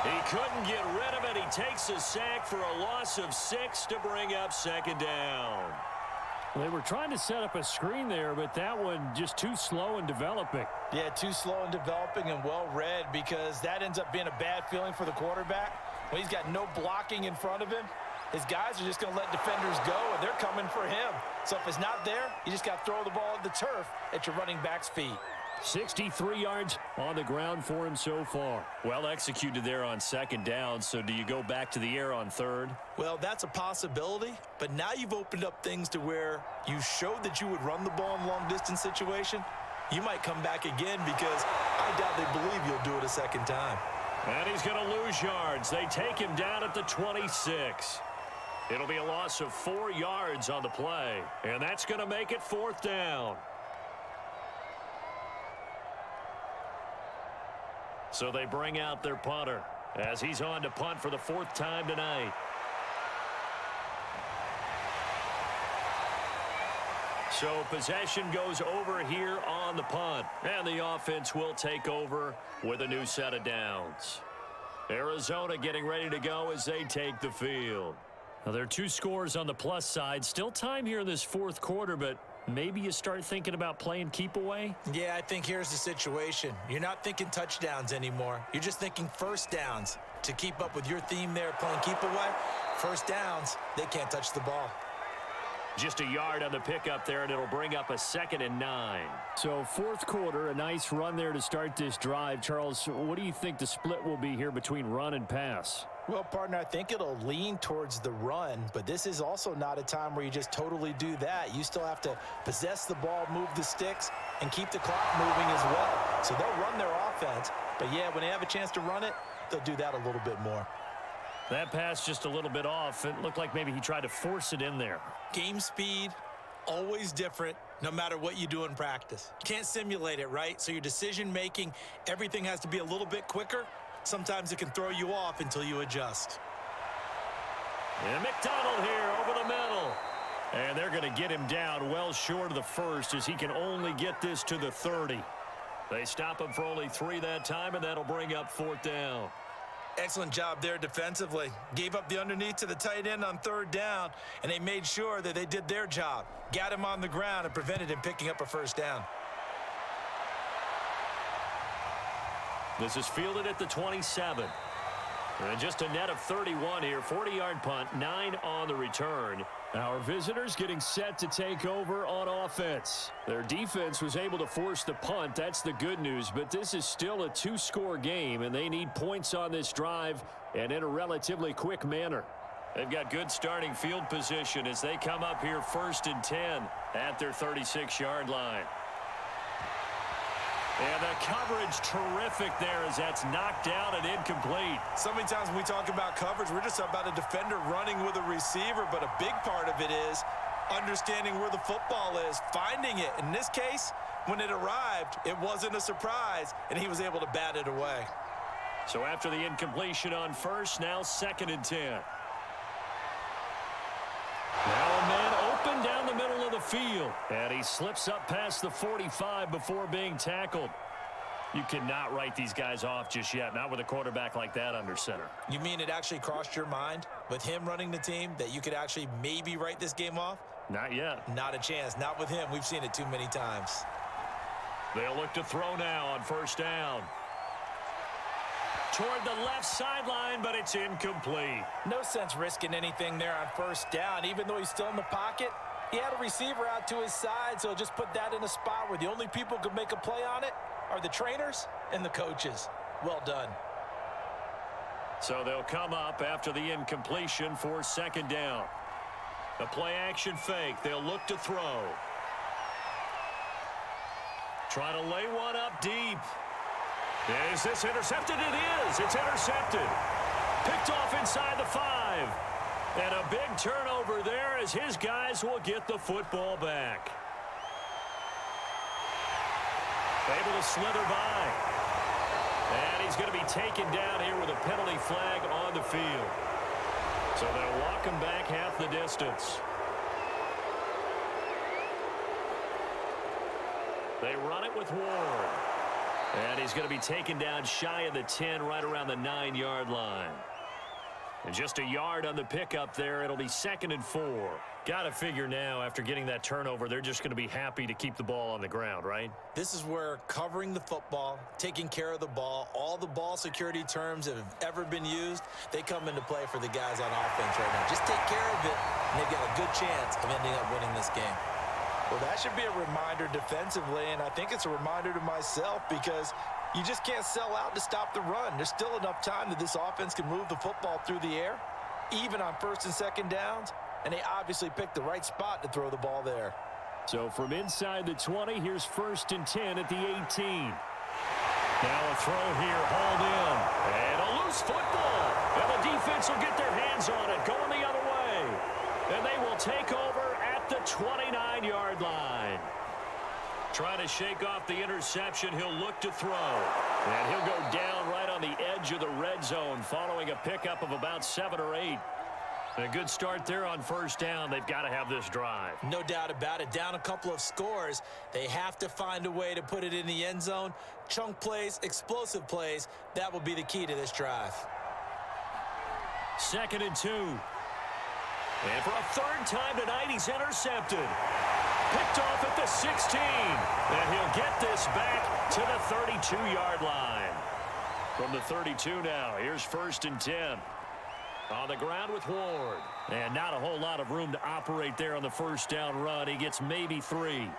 Speaker 3: He couldn't get rid of it. He takes a sack for a loss of 6 to bring up 2nd down. They were trying to set up a screen there, but that one just too slow in developing.
Speaker 2: Yeah, too slow in developing and well read, because that ends up being a bad feeling for the quarterback. When he's got no blocking in front of him, his guys are just going to let defenders go, and they're coming for him. So if it's not there, you just got to throw the ball at the turf at your running back's feet.
Speaker 3: 63 yards on the ground for him so far. Well executed there on 2nd down, so do you go back to the air on 3rd?
Speaker 2: Well, that's a possibility, but now you've opened up things to where you showed that you would run the ball in long-distance situation. You might come back again, because I doubt they believe you'll do it a 2nd time.
Speaker 3: And he's going to lose yards. They take him down at the 26. It'll be a loss of 4 yards on the play, and that's going to make it 4th down. So they bring out their punter as he's on to punt for the 4th time tonight. So possession goes over here on the punt, and the offense will take over with a new set of downs. Arizona getting ready to go as they take the field. Now, there are 2 scores on the plus side. Still time here in this 4th quarter, but maybe you start thinking about playing keep away?
Speaker 2: Yeah, I think here's the situation. You're not thinking touchdowns anymore. You're just thinking first downs. To keep up with your theme there, playing keep away, first downs, they can't touch the ball.
Speaker 1: Just a yard on the pickup there, and it'll bring up a 2nd and 9.
Speaker 3: So fourth quarter, a nice run there to start this drive. Charles, what do you think the split will be here between run and pass?
Speaker 2: Well, partner, I think it'll lean towards the run, but this is also not a time where you just totally do that. You still have to possess the ball, move the sticks, and keep the clock moving as well. So they'll run their offense, but yeah, when they have a chance to run it, they'll do that a little bit more.
Speaker 1: That pass just a little bit off. It looked like maybe he tried to force it in there.
Speaker 4: Game speed, always different, no matter what you do in practice. You can't simulate it, right? So your decision-making, everything has to be a little bit quicker. Sometimes it can throw you off until you adjust.
Speaker 1: And McDonald here over the middle. And they're going to get him down well short of the first as he can only get this to the 30. They stop him for only 3 that time, and that'll bring up 4th down.
Speaker 4: Excellent job there defensively. Gave up the underneath to the tight end on 3rd down, and they made sure that they did their job. Got him on the ground and prevented him picking up a 1st down.
Speaker 1: This is fielded at the 27. And just a net of 31 here. 40-yard punt, 9 on the return.
Speaker 3: Our visitors getting set to take over on offense. Their defense was able to force the punt. That's the good news. But this is still a 2-score game, and they need points on this drive and in a relatively quick manner.
Speaker 1: They've got good starting field position as they come up here 1st and 10 at their 36-yard line. And the coverage terrific there as that's knocked down and incomplete.
Speaker 4: So many times when we talk about coverage, we're just about a defender running with a receiver, but a big part of it is understanding where the football is, finding it. In this case, when it arrived, it wasn't a surprise, and he was able to bat it away.
Speaker 1: So after the incompletion on 1st, now 2nd and 10. Now a man open down the middle of the field. And he slips up past the 45 before being tackled. You cannot write these guys off just yet, not with a quarterback like that under center.
Speaker 4: You mean it actually crossed your mind with him running the team that you could actually maybe write this game off?
Speaker 1: Not yet.
Speaker 4: Not a chance. Not with him. We've seen it too many times.
Speaker 1: They'll look to throw now on 1st down. Toward the left sideline, but it's incomplete.
Speaker 2: No sense risking anything there on 1st down. Even though he's still in the pocket, he had a receiver out to his side, so just put that in a spot where the only people who could make a play on it are the trainers and the coaches. Well done.
Speaker 1: So they'll come up after the incompletion for 2nd down. A play-action fake. They'll look to throw. Try to lay one up deep. Is this intercepted? It is. It's intercepted. Picked off inside the 5. And a big turnover there as his guys will get the football back. Able to slither by. And he's going to be taken down here with a penalty flag on the field. So they'll walk him back half the distance. They run it with Ward. And he's going to be taken down shy of the 10, right around the 9-yard line. And just a yard on the pickup there. It'll be 2nd and 4. Got to figure now, after getting that turnover, they're just going to be happy to keep the ball on the ground, right?
Speaker 4: This is where covering the football, taking care of the ball, all the ball security terms that have ever been used, they come into play for the guys on offense right now. Just take care of it, and they've got a good chance of ending up winning this game.
Speaker 2: Well, that should be a reminder defensively, and I think it's a reminder to myself because you just can't sell out to stop the run. There's still enough time that this offense can move the football through the air, even on 1st and 2nd downs, and they obviously picked the right spot to throw the ball there.
Speaker 3: So from inside the 20, here's 1st and 10 at the 18. Now a throw here, hauled in. And a loose football. And the defense will get their hands on it, going the other way. And they will take over at the 29-yard line. Trying to shake off the interception, he'll look to throw. And he'll go down right on the edge of the red zone following a pickup of about 7 or 8. A good start there on 1st down. They've got to have this drive.
Speaker 4: No doubt about it. Down a couple of scores. They have to find a way to put it in the end zone. Chunk plays, explosive plays. That will be the key to this drive.
Speaker 1: 2nd and 2. And for a 3rd time tonight, he's intercepted. Picked off at the 16. And he'll get this back to the 32-yard line. From the 32 now, here's 1st and 10.
Speaker 3: On the ground with Ward. And not a whole lot of room to operate there on the first down run. He gets maybe 3.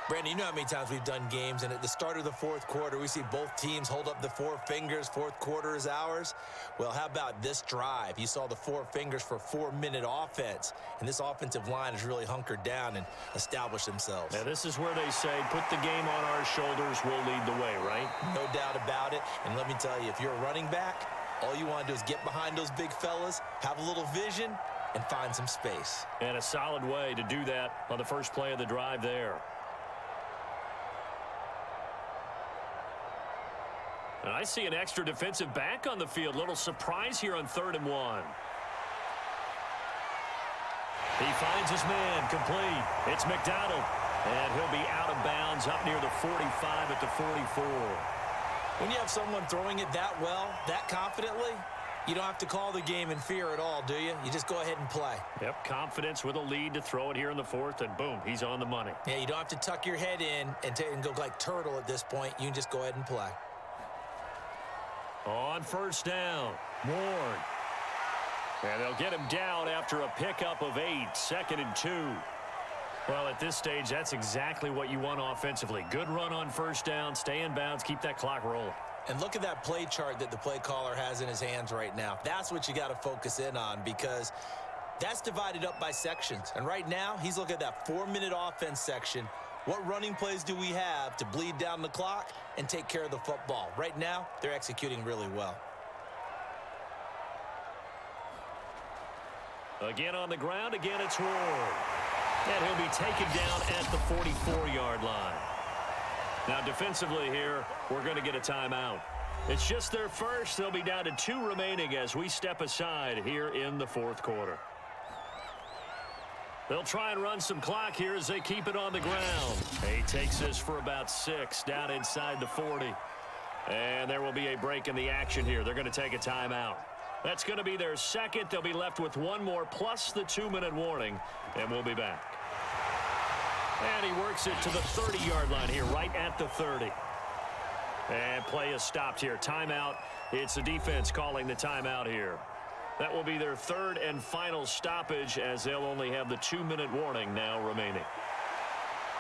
Speaker 2: Brandon, you know how many times we've done games, and at the start of the fourth quarter, we see both teams hold up the 4 fingers. Fourth quarter is ours. Well, how about this drive? You saw the 4 fingers for 4-minute offense, and this offensive line has really hunkered down and established themselves.
Speaker 3: Now, this is where they say, put the game on our shoulders, we'll lead the way, right?
Speaker 2: No doubt about it. And let me tell you, if you're a running back, all you want to do is get behind those big fellas, have a little vision, and find some space.
Speaker 3: And a solid way to do that on the first play of the drive there. And I see an extra defensive back on the field. Little surprise here on 3rd and 1. He finds his man complete. It's McDonald. And he'll be out of bounds up near the 45 at the 44.
Speaker 2: When you have someone throwing it that well, that confidently, you don't have to call the game in fear at all, do you? You just go ahead and play.
Speaker 3: Yep, confidence with a lead to throw it here in the 4th, and boom, he's on the money.
Speaker 2: Yeah, you don't have to tuck your head in and go like turtle at this point. You can just go ahead and play.
Speaker 3: On first down, Ward. And they'll get him down after a pickup of 8, 2nd and 2. Well, at this stage, that's exactly what you want offensively. Good run on first down, stay in bounds, keep that clock rolling.
Speaker 2: And look at that play chart that the play caller has in his hands right now. That's what you got to focus in on, because that's divided up by sections. And right now, he's looking at that 4-minute offense section. What running plays do we have to bleed down the clock and take care of the football? Right now, they're executing really well.
Speaker 3: Again on the ground, again it's Ward. And he'll be taken down at the 44-yard line. Now defensively here, we're going to get a timeout. It's just their first. They'll be down to 2 remaining as we step aside here in the 4th quarter. They'll try and run some clock here as they keep it on the ground. He takes this for about 6 down inside the 40. And there will be a break in the action here. They're going to take a timeout. That's going to be their second. They'll be left with 1 more plus the 2-minute warning, and we'll be back. And he works it to the 30-yard line here, right at the 30. And play is stopped here. Timeout. It's the defense calling the timeout here. That will be their 3rd and final stoppage, as they'll only have the 2-minute warning now remaining.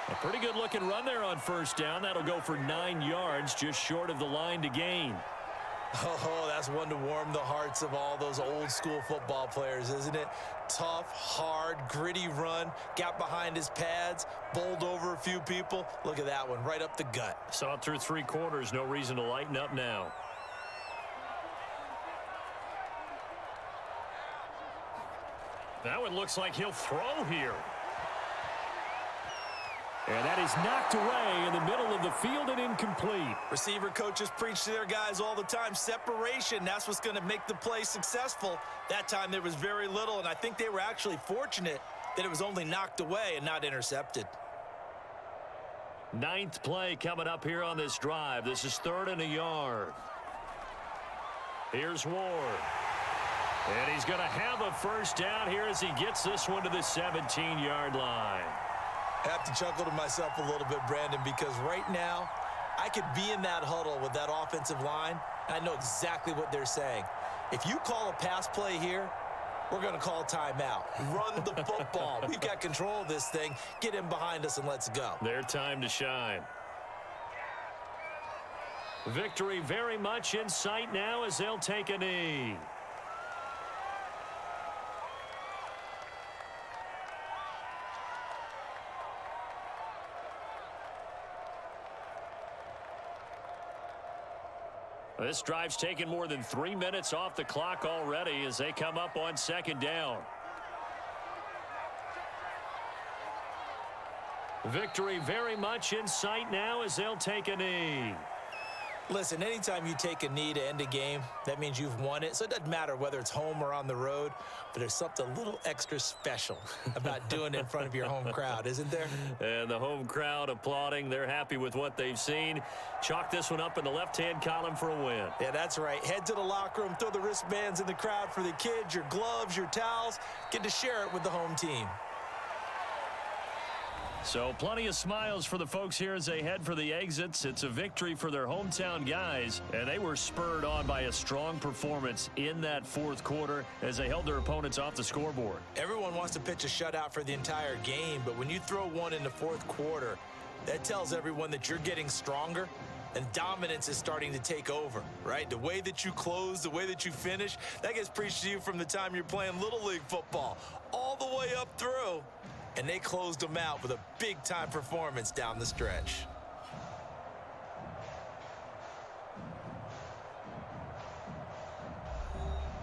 Speaker 3: A pretty good looking run there on first down. That'll go for 9 yards, just short of the line to gain.
Speaker 2: Oh, that's one to warm the hearts of all those old school football players, isn't it? Tough, hard, gritty run, got behind his pads, bowled over a few people. Look at that one, right up the gut.
Speaker 3: Saw it through 3 quarters, no reason to lighten up now. That one looks like he'll throw here. And that is knocked away in the middle of the field and incomplete.
Speaker 2: Receiver coaches preach to their guys all the time. Separation, that's what's going to make the play successful. That time there was very little, and I think they were actually fortunate that it was only knocked away and not intercepted.
Speaker 3: 9th play coming up here on this drive. This is 3rd and a yard. Here's Ward. And he's going to have a first down here as he gets this one to the 17-yard line.
Speaker 2: I have to chuckle to myself a little bit, Brandon, because right now I could be in that huddle with that offensive line. I know exactly what they're saying. If you call a pass play here, we're going to call timeout. Run the football. We've got control of this thing. Get him behind us and let's go.
Speaker 3: Their time to shine. Victory very much in sight now as they'll take a knee. This drive's taken more than 3 minutes off the clock already as they come up on 2nd down. Victory very much in sight now as they'll take a knee.
Speaker 2: Listen, anytime you take a knee to end a game, that means you've won it. So it doesn't matter whether it's home or on the road, but there's something a little extra special about doing it in front of your home crowd, isn't there?
Speaker 3: And the home crowd applauding. They're happy with what they've seen. Chalk this one up in the left-hand column for a win.
Speaker 2: Yeah, that's right. Head to the locker room, throw the wristbands in the crowd for the kids, your gloves, your towels. Get to share it with the home team.
Speaker 1: So plenty of smiles for the folks here as they head for the exits. It's a victory for their hometown guys, and they were spurred on by a strong performance in that fourth quarter as they held their opponents off the scoreboard.
Speaker 2: Everyone wants to pitch a shutout for the entire game, but when you throw one in the fourth quarter, that tells everyone that you're getting stronger and dominance is starting to take over, right? The way that you close, the way that you finish, that gets preached to you from the time you're playing Little League football all the way up through. And they closed them out with a big-time performance down the stretch.